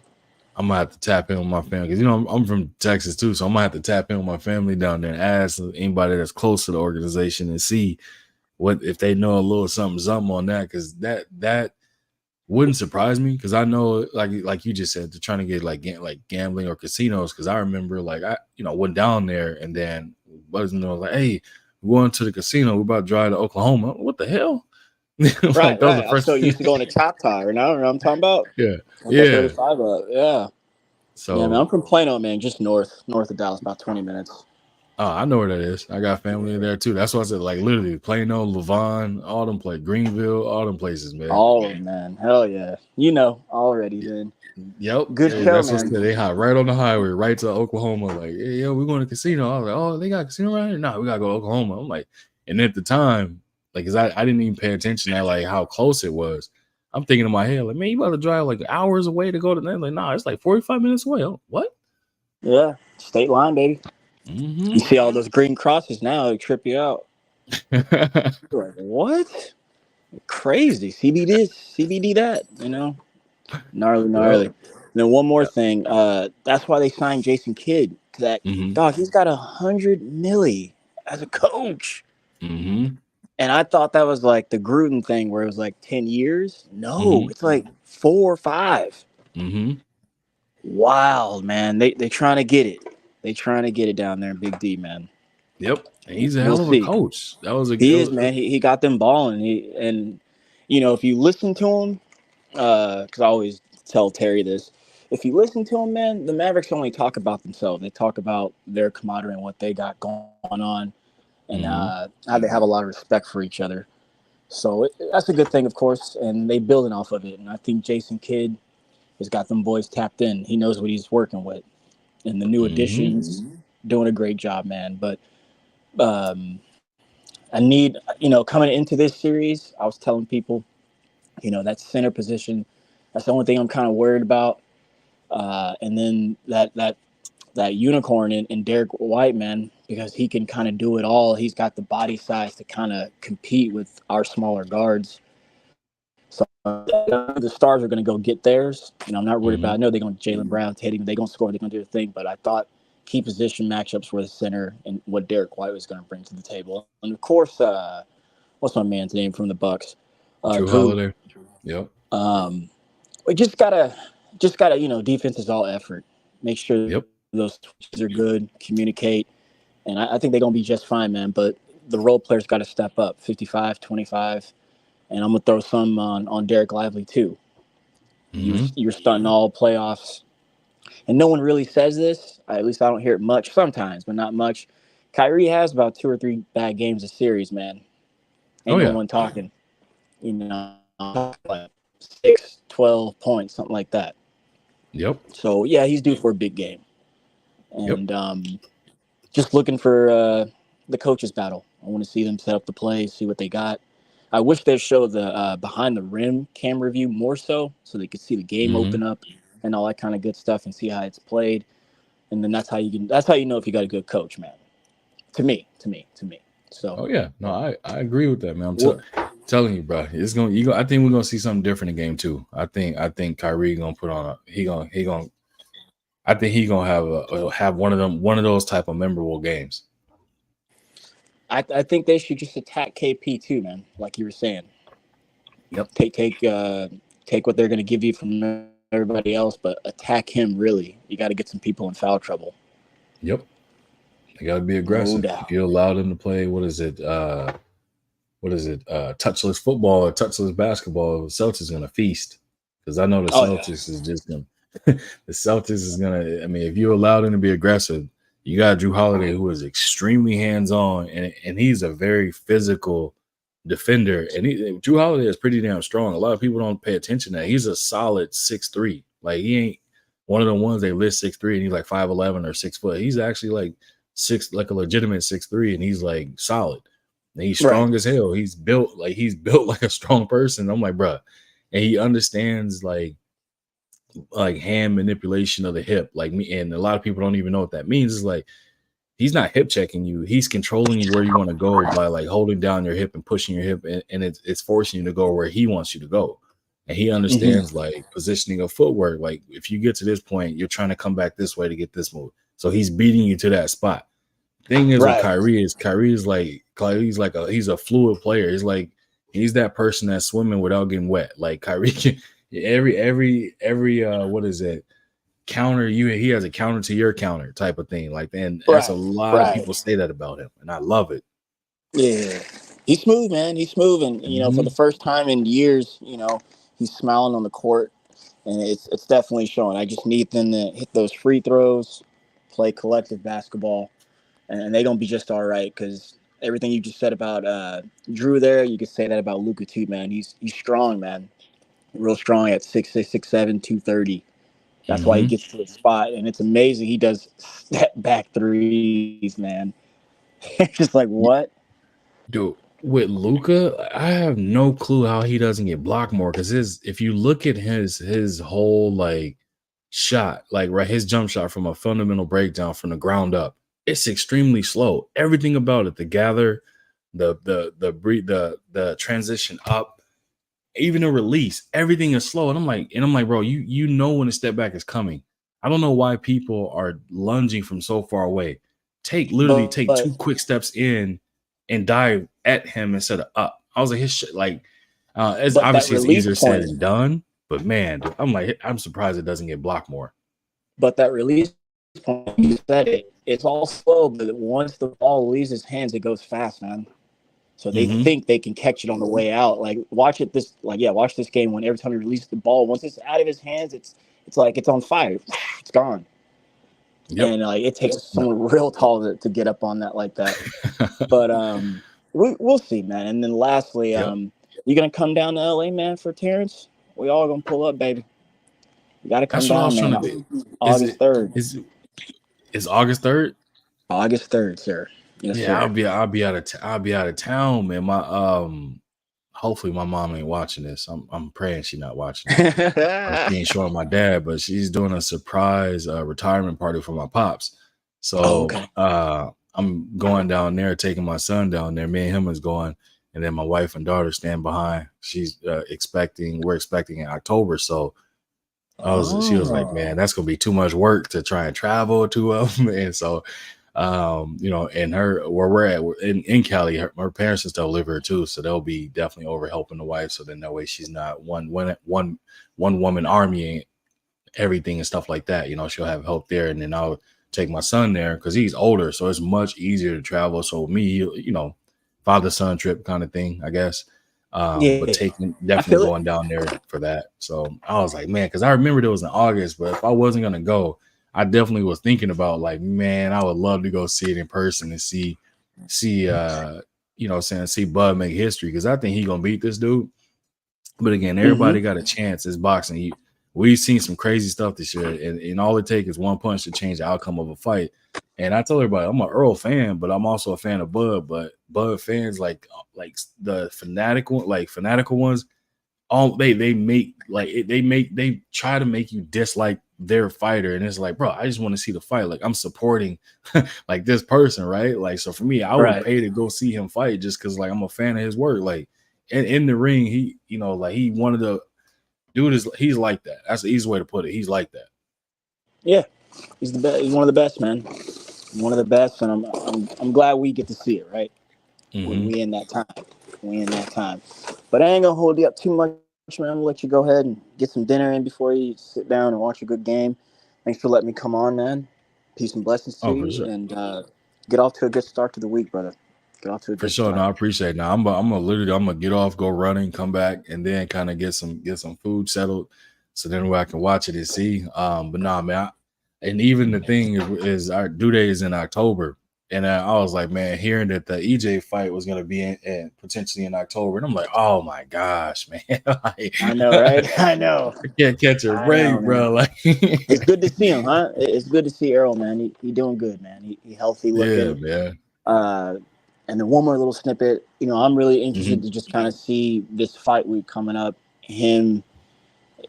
I'm gonna have to tap in with my family because I'm from Texas too, so I'm gonna have to tap in with my family down there and ask anybody that's close to the organization and see what if they know a little something on that, because that wouldn't surprise me, because I know like you just said, they're trying to get like gambling or casinos, because I remember like I went down there and then wasn't like, hey, we're going to the casino, we're about to drive to Oklahoma. What the hell? Like Right, that was the right. I'm first so used to going to Choctaw, right now. You know what I'm talking about? yeah, That's that yeah. 35 up. Yeah. Yeah, man. So I'm from Plano, man, just north of Dallas, about 20 minutes. I know where that is. I got family there too. That's why I said, like, literally Plano, Lavon, all them Greenville, all them places, man. Oh, man. Hell yeah. Already then. Yep. Good Hey, show, that's what man. they hot right on the highway, right to Oklahoma. Like, hey, yo, we're going to casino. I was like, oh, they got a casino right here? No, we gotta go to Oklahoma. I'm like, and at the time, like, cause I didn't even pay attention to like how close it was. I'm thinking in my head, like, man, you about to drive like hours away to go to that. Like, nah, it's like 45 minutes away. Oh, what? Yeah. State line, baby. You Mm-hmm. see all those green crosses now, they trip you out. You're like, what? Crazy. CBD that, Gnarly, Yep. gnarly. And then one more Yep. thing. That's why they signed Jason Kidd. That Mm-hmm. dog, he's got 100 milli as a coach. Mm-hmm. And I thought that was like the Gruden thing where it was like 10 years. No, Mm-hmm. it's like 4 or 5. Mm-hmm. Wild, man. They trying to get it. They trying to get it down there in Big D, man. Yep. And he's a We'll hell of a see. coach. That was He is, man. He got them balling. If you listen to him, because I always tell Terry this. If you listen to them, man, the Mavericks only talk about themselves. They talk about their camaraderie and what they got going on, and mm-hmm. how they have a lot of respect for each other. So that's a good thing, of course, and they building off of it. And I think Jason Kidd has got them boys tapped in. He knows what he's working with, and the new Mm-hmm. additions doing a great job, man. But um, I need, coming into this series, I was telling people, that center position. That's the only thing I'm kind of worried about. And then that unicorn in Derek White, man, because he can kind of do it all. He's got the body size to kind of compete with our smaller guards. So the stars are going to go get theirs. I'm not worried about. Mm-hmm. I know they're going to Jalen Brown, Tatum. They're going to score. They're going to do their thing. But I thought key position matchups were the center and what Derek White was going to bring to the table. And of course, what's my man's name from the Bucks? True Drew. Holiday. Yep. We just gotta, defense is all effort. Make sure Yep. those twitches are good, communicate, and I think they're gonna be just fine, man. But the role players got to step up, 55, 25, and I'm gonna throw some on Derek Lively too. Mm-hmm. You're stunting all playoffs, and no one really says this. At least I don't hear it much. Sometimes, but not much. Kyrie has about 2 or 3 bad games a series, man. Oh Ain't no yeah. one talking. Like 6, 12 points, something like that. Yep. So yeah, he's due for a big game, Yep. and just looking for the coaches battle. I want to see them set up the plays, see what they got. I wish they showed the behind the rim camera view more so they could see the game Mm-hmm. open up and all that kind of good stuff and see how it's played. And then that's how you know if you got a good coach, man. To me. So Oh yeah. No, I agree with that, man. I'm we'll telling. Telling you, bro, it's gonna. I think we're gonna see something different in game 2. I think Kyrie gonna put on a. He gonna. I think he gonna have one of those type of memorable games. I think they should just attack KP too, man. Like you were saying, Yep. Take what they're gonna give you from everybody else, but attack him. Really, you got to get some people in foul trouble. Yep. They got to be aggressive. No doubt. If you allow them to play, what is it? Touchless football or touchless basketball, the Celtics is gonna feast, because I know the Celtics is just gonna. The Celtics is gonna. I mean, if you allow them to be aggressive, you got Drew Holiday, who is extremely hands-on, and he's a very physical defender. And Drew Holiday is pretty damn strong. A lot of people don't pay attention to that. He's a solid 6'3". Like, he ain't one of the ones they list 6'3", and he's like 5'11" or 6 foot. He's actually like a legitimate 6'3", and he's like solid. And he's strong as hell. He's built like a strong person. I'm like, bro, and he understands like hand manipulation of the hip, like me. And a lot of people don't even know what that means. Is like, he's not hip checking you. He's controlling you where you want to go by like holding down your hip and pushing your hip, and it's forcing you to go where he wants you to go. And he understands like positioning of footwork. Like, if you get to this point, you're trying to come back this way to get this move. So he's beating you to that spot. Thing is with Kyrie is like he's a fluid player. He's that person that's swimming without getting wet. Like, Kyrie can every what is it? Counter you, he has a counter to your counter type of thing. Like, and that's a lot of people say that about him, and I love it. Yeah, he's smooth, man. He's smooth, and you know, for the first time in years, you know, he's smiling on the court, and it's definitely showing. I just need them to hit those free throws, play collective basketball, and they're gonna be just all right. Because everything you just said about Drew there, you could say that about Luka too, man. He's strong, man, real strong at 6'6", 6'7", 230. That's why he gets to the spot, and it's amazing. He does step back threes, man. Just like, what? Dude, with Luka, I have no clue how he doesn't get blocked more. Because if you look at his whole like shot, like his jump shot from a fundamental breakdown from the ground up, it's extremely slow. Everything about it, the gather, the transition up, even a release, everything is slow. And I'm like, bro, you know when a step back is coming. I don't know why people are lunging from so far away. Take 2 quick steps in and dive at him instead of up. I was like, his shit, like, it's obviously it's easier said than done, but man, I'm surprised it doesn't get blocked more. But that release point, you said it's all slow, but once the ball leaves his hands, it goes fast, man. So they think they can catch it on the way out. Like, watch this game when every time he releases the ball, once it's out of his hands, it's like it's on fire. It's gone. Yep. And it takes someone real tall to get up on that like that. But we'll see, man. And then lastly, you gonna come down to LA, man, for Terrence? We all gonna pull up, baby. You gotta come down, man. August 3rd. Is August 3rd? August 3rd, sir. Yes, yeah, sir. I'll be out of town, man. Hopefully my mom ain't watching this. I'm praying she's not watching it. She ain't showing my dad, but she's doing a surprise retirement party for my pops. So I'm going down there, taking my son down there. Me and him is going, and then my wife and daughter stand behind. She's we're expecting in October. So she was like, man, that's gonna be too much work to try and travel to them. And so and where we're at in Cali, her parents and stuff live here too, so they'll be definitely over helping the wife. So then that way she's not one woman army and everything and stuff like that. She'll have help there, and then I'll take my son there because he's older, so it's much easier to travel. So me, father son trip kind of thing, I guess. But definitely going down there for that. So I was like, man, because I remembered it was in August, but if I wasn't gonna go, I definitely was thinking about like, man, I would love to go see it in person and see Bud make history, because I think he's gonna beat this dude. But again, everybody got a chance. It's boxing. We've seen some crazy stuff this year, and all it takes is one punch to change the outcome of a fight. And I tell everybody, I'm an Earl fan, but I'm also a fan of Bud. But Bud fans, like the fanatical ones, they try to make you dislike their fighter, and it's like, bro, I just want to see the fight. Like, I'm supporting like this person, right? Like, so for me, I would pay to go see him fight just because like I'm a fan of his work. Like, in the ring, he, like he wanted to he's like that. That's the easy way to put it. He's like that. Yeah, he's the best. He's one of the best, man. One of the best, and I'm glad we get to see it. Right, Mm-hmm. we in that time. We in that time. But I ain't gonna hold you up too much, man. I'm gonna let you go ahead and get some dinner in before you sit down and watch a good game. Thanks for letting me come on, man. Peace and blessings to Oh, for you, sure. and get off to a good start to the week, brother. Get off to a For good sure. No, start. I appreciate it. Now I'm gonna get off, go running, come back, and then kind of get some food settled, so then where I can watch it and see. But nah, man, and even the thing is our due date is in October, and I was like, man, hearing that the EJ fight was gonna be in potentially in October, and I'm like, oh my gosh, man, like, I know, right? I know. I can't catch a I know, break, man. bro. Like, It's good to see him, huh? It's good to see Earl, man. He doing good, man. He healthy yeah, looking. man. Uh, and then one more little snippet. I'm really interested Mm-hmm. to just kind of see this fight week coming up. Him,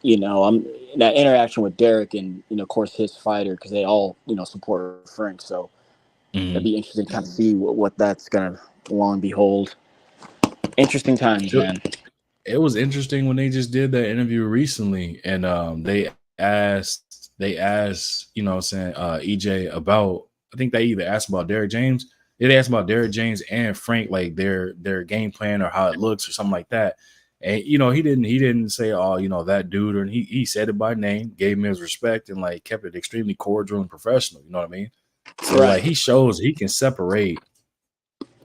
I'm that interaction with Derek, and of course his fighter, because they all support Frank. So it'd Mm-hmm. be interesting to kind of see what that's gonna, lo and behold. Interesting times, man. It was interesting when they just did that interview recently, and they asked what I'm saying, EJ about, I think they either asked about Derrick James. They asked about Derrick James and Frank, like their game plan or how it looks or something like that. And he didn't say, oh, that dude, or he said it by name, gave him his respect, and like kept it extremely cordial and professional. You know what I mean? So like Right. he shows he can separate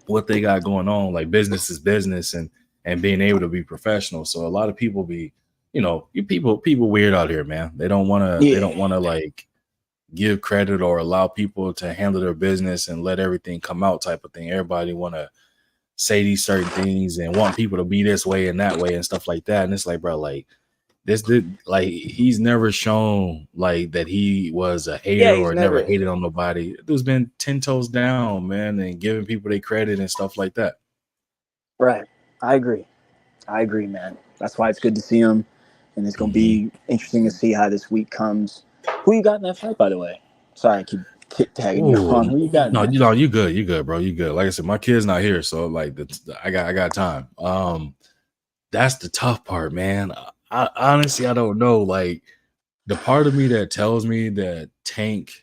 what they got going on, like business is business, and being able to be professional. So a lot of people be, you people weird out here, man. They don't want to Yeah. like give credit or allow people to handle their business and let everything come out type of thing. Everybody want to say these certain things and want people to be this way and that way and stuff like that. And it's like, bro, like this dude, like he's never shown like that he was a Yeah. hater He's or never never. hated on nobody. Dude's been 10 toes down, man, and giving people their credit and stuff like that. Right. I agree. I agree, man. That's why it's good to see him, and it's gonna Mm-hmm. be interesting to see how this week comes. Who you got in that fight, by the way? Sorry, I keep tagging you Oh on. Who you got in no, that? you good, bro. You good. Like I said, my kid's not here, so like I got time. That's the tough part, man. I honestly I don't know. Like the part of me that tells me that Tank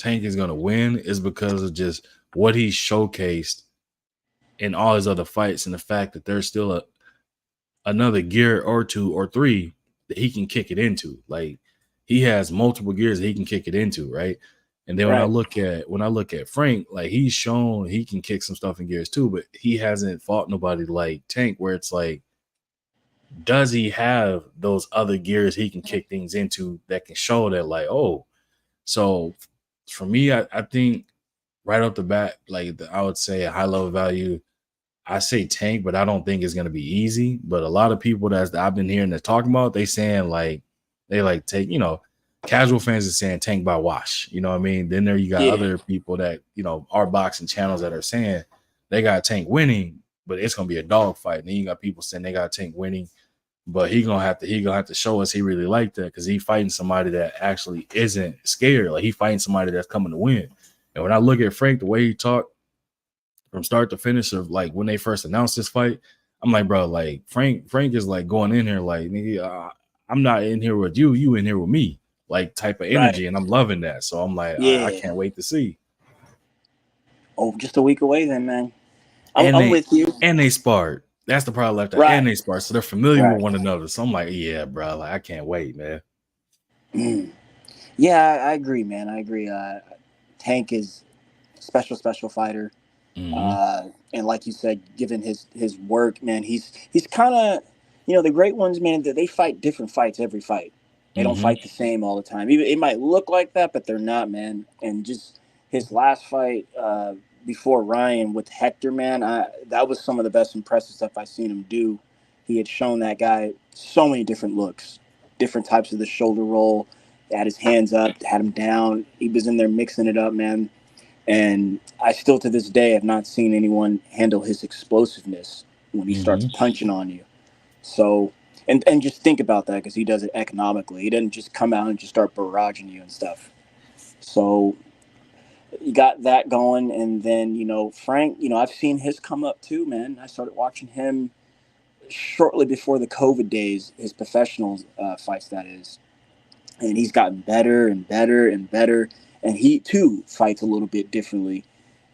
is gonna win is because of just what he showcased in all his other fights, and the fact that there's still another gear or two or three that he can kick it into. Like he has multiple gears that he can kick it into, right? And then when I Right. look at Frank, like he's shown he can kick some stuff in gears too, but he hasn't fought nobody like Tank, where it's like, does he have those other gears he can kick things into that can show that, like, oh, so for me, I think right off the bat, like I would say a high level value, I say Tank, but I don't think it's gonna be easy. But a lot of people that I've been hearing that talking about, they saying like they like take, casual fans are saying Tank by wash. You know what I mean? Then there you got Yeah. other people that, are boxing channels that are saying they got Tank winning, but it's gonna be a dog fight. And then you got people saying they got Tank winning, but he gonna have to show us he really like that, because he fighting somebody that actually isn't scared. Like he fighting somebody that's coming to win. And when I look at Frank, the way he talked from start to finish of like when they first announced this fight, I'm like, bro, like Frank is like going in here like, nigga, I'm not in here with you in here with me, like type of Right. energy, and I'm loving that. So I'm like, I Yeah. can't wait to see. Oh, just a week away then, man. I'm, And I'm they with you. and they sparred. That's the part left out. And Right. they sparred, so they're familiar with Right. one another. So I'm like, yeah, bro, like I can't wait, man. Mm. Yeah, I agree, man. I agree. Tank is special fighter. Mm-hmm. And like you said, given his work, man, he's kind of, the great ones, man. They fight different fights every fight. They don't Mm-hmm. fight the same all the time. Even it might look like that, but they're not, man. And just his last fight before Ryan with Hector, man, that was some of the best impressive stuff I've seen him do. He had shown that guy so many different looks, different types of the shoulder roll. Had his hands up, had him down. He was in there mixing it up, man. And I still to this day have not seen anyone handle his explosiveness when he starts Mm-hmm. punching on you. So, and just think about that, because he does it economically. He doesn't just come out and just start barraging you and stuff. So you got that going, and then Frank. I've seen his come up too, man. I started watching him shortly before the COVID days, his professional fights, that is. And he's gotten better and better and better. And he, too, fights a little bit differently.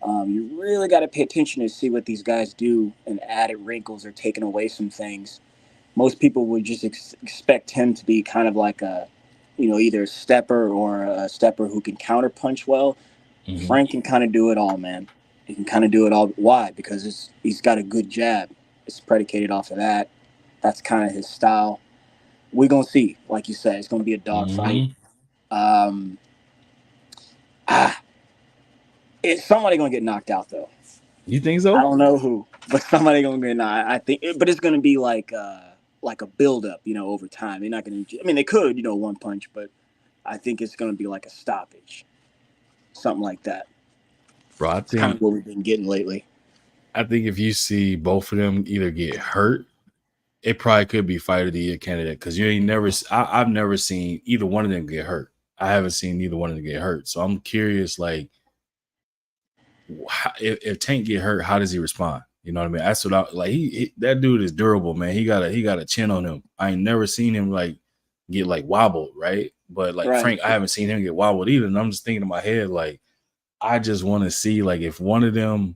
You really got to pay attention to see what these guys do and added wrinkles or taking away some things. Most people would just expect him to be kind of like a, either a stepper or a stepper who can counter punch well. Mm-hmm. Frank can kind of do it all, man. He can kind of do it all. Why? Because he's got a good jab. It's predicated off of that. That's kind of his style. We're going to see. Like you said, it's going to be a dogfight. It's somebody going to get knocked out, though. You think so? I don't know who, but somebody going to get knocked out. I think, but it's going to be like a build-up, over time. They're not going to – I mean, they could, one punch, but I think it's going to be like a stoppage. Something like that. Bro, I think kind of what we've been getting lately. I think if you see both of them either get hurt, it probably could be fight of the year candidate because I've never seen either one of them get hurt. I haven't seen either one of them get hurt. So I'm curious, like, if Tank get hurt, how does he respond? You know what I mean? That's what that dude is durable, man. He got a chin on him. I ain't never seen him like get like wobbled, right? But like Frank, I haven't seen him get wobbled either. And I'm just thinking in my head, like, I just want to see like if one of them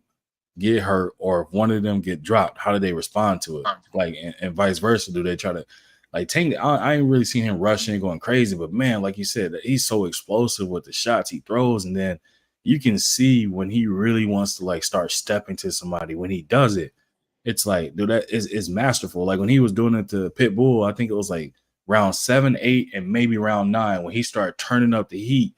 get hurt or if one of them get dropped, how do they respond to it? Like, and vice versa. Do they try to like Tank? I ain't really seen him rushing and going crazy, but man, like you said, he's so explosive with the shots he throws. And then you can see when he really wants to like start stepping to somebody, when he does it, it's like, dude, that is masterful. Like when he was doing it to Pitbull, I think it was like round 7, 8, and maybe round 9 when he started turning up the heat.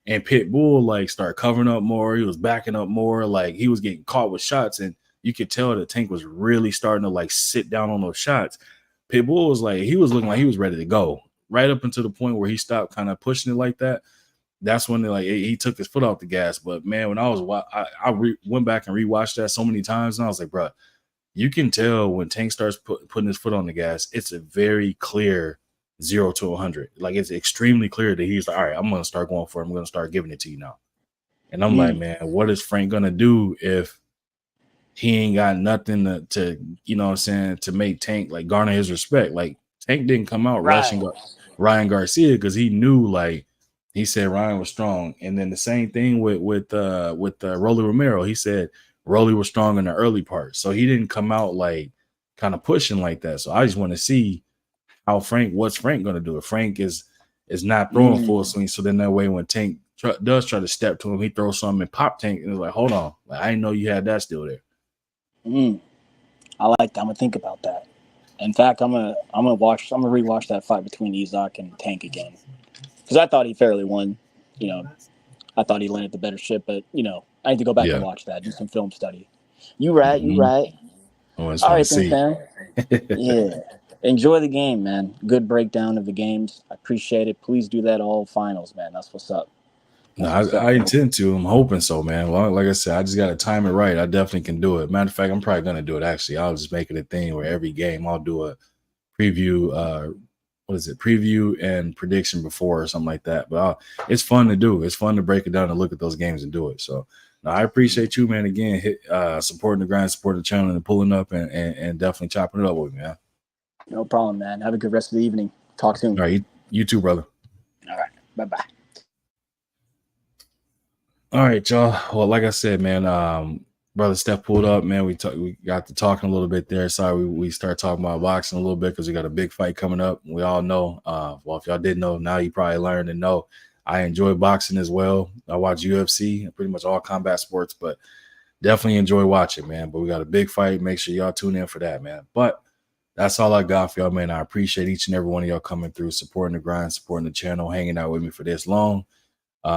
And Pitbull like started covering up more. He was backing up more. Like he was getting caught with shots, and you could tell that Tank was really starting to like sit down on those shots. Pitbull was like, he was looking like he was ready to go right up until the point where he stopped kind of pushing it like that. That's when he took his foot off the gas. But man, when I went back and rewatched that so many times, and I was like, bro, you can tell when Tank starts putting his foot on the gas, it's a very clear 0 to 100. Like it's extremely clear that he's like, all right, I'm going to start going for it. I'm going to start giving it to you now. And I'm like, man, what is Frank going to do if he ain't got nothing to you know what I'm saying, to make Tank like garner his respect? Like Tank didn't come out rushing Ryan Garcia because he knew, like he said Ryan was strong. And then the same thing with Rolly Romero. He said Rolly was strong in the early part. So he didn't come out like kind of pushing like that. So I just want to see what's Frank going to do? If Frank is not throwing full swing, so then that way when Tank does try to step to him, he throws something and pop Tank, and it's like, hold on, like, I didn't know you had that still there. I like that. I'm gonna think about that. In fact, I'm gonna rewatch that fight between Izak and Tank again because I thought he fairly won. I thought he landed the better ship, but I need to go back and watch that, do some film study. You right. Oh, all right, then, Sam. Yeah. Enjoy the game, man. Good breakdown of the games. I appreciate it. Please do that all finals, man. That's what's up. I intend to. I'm hoping so, man. Well, like I said, I just got to time it right. I definitely can do it. Matter of fact, I'm probably going to do it, actually. I'll just make it a thing where every game I'll do a preview, preview and prediction before or something like that. But it's fun to do. It's fun to break it down and look at those games and do it. So I appreciate you, man, again, supporting the grind, supporting the channel, and pulling up and definitely chopping it up with me, man. No problem, man. Have a good rest of the evening. Talk soon. All right. You too, brother. All right. Bye-bye. All right, y'all. Well, like I said, man, brother Steph pulled up, man. We got to talking a little bit there. Sorry, we started talking about boxing a little bit because we got a big fight coming up. We all know. Well, if y'all didn't know, now you probably learned and know. I enjoy boxing as well. I watch UFC and pretty much all combat sports, but definitely enjoy watching, man. But we got a big fight. Make sure y'all tune in for that, man. But that's all I got for y'all, man. I appreciate each and every one of y'all coming through, supporting the grind, supporting the channel, hanging out with me for this long. We're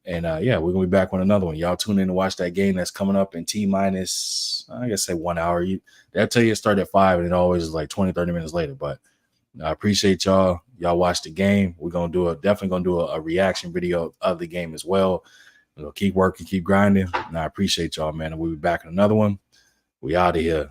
gonna be back with another one. Y'all tune in to watch that game that's coming up in T-minus, I guess, say 1 hour. They'll tell you it started at 5 and it always is like 20-30 minutes later. But I appreciate y'all. Y'all watch the game. We're definitely gonna do a reaction video of the game as well. We'll keep working, keep grinding. And I appreciate y'all, man. And we'll be back in another one. We out of here.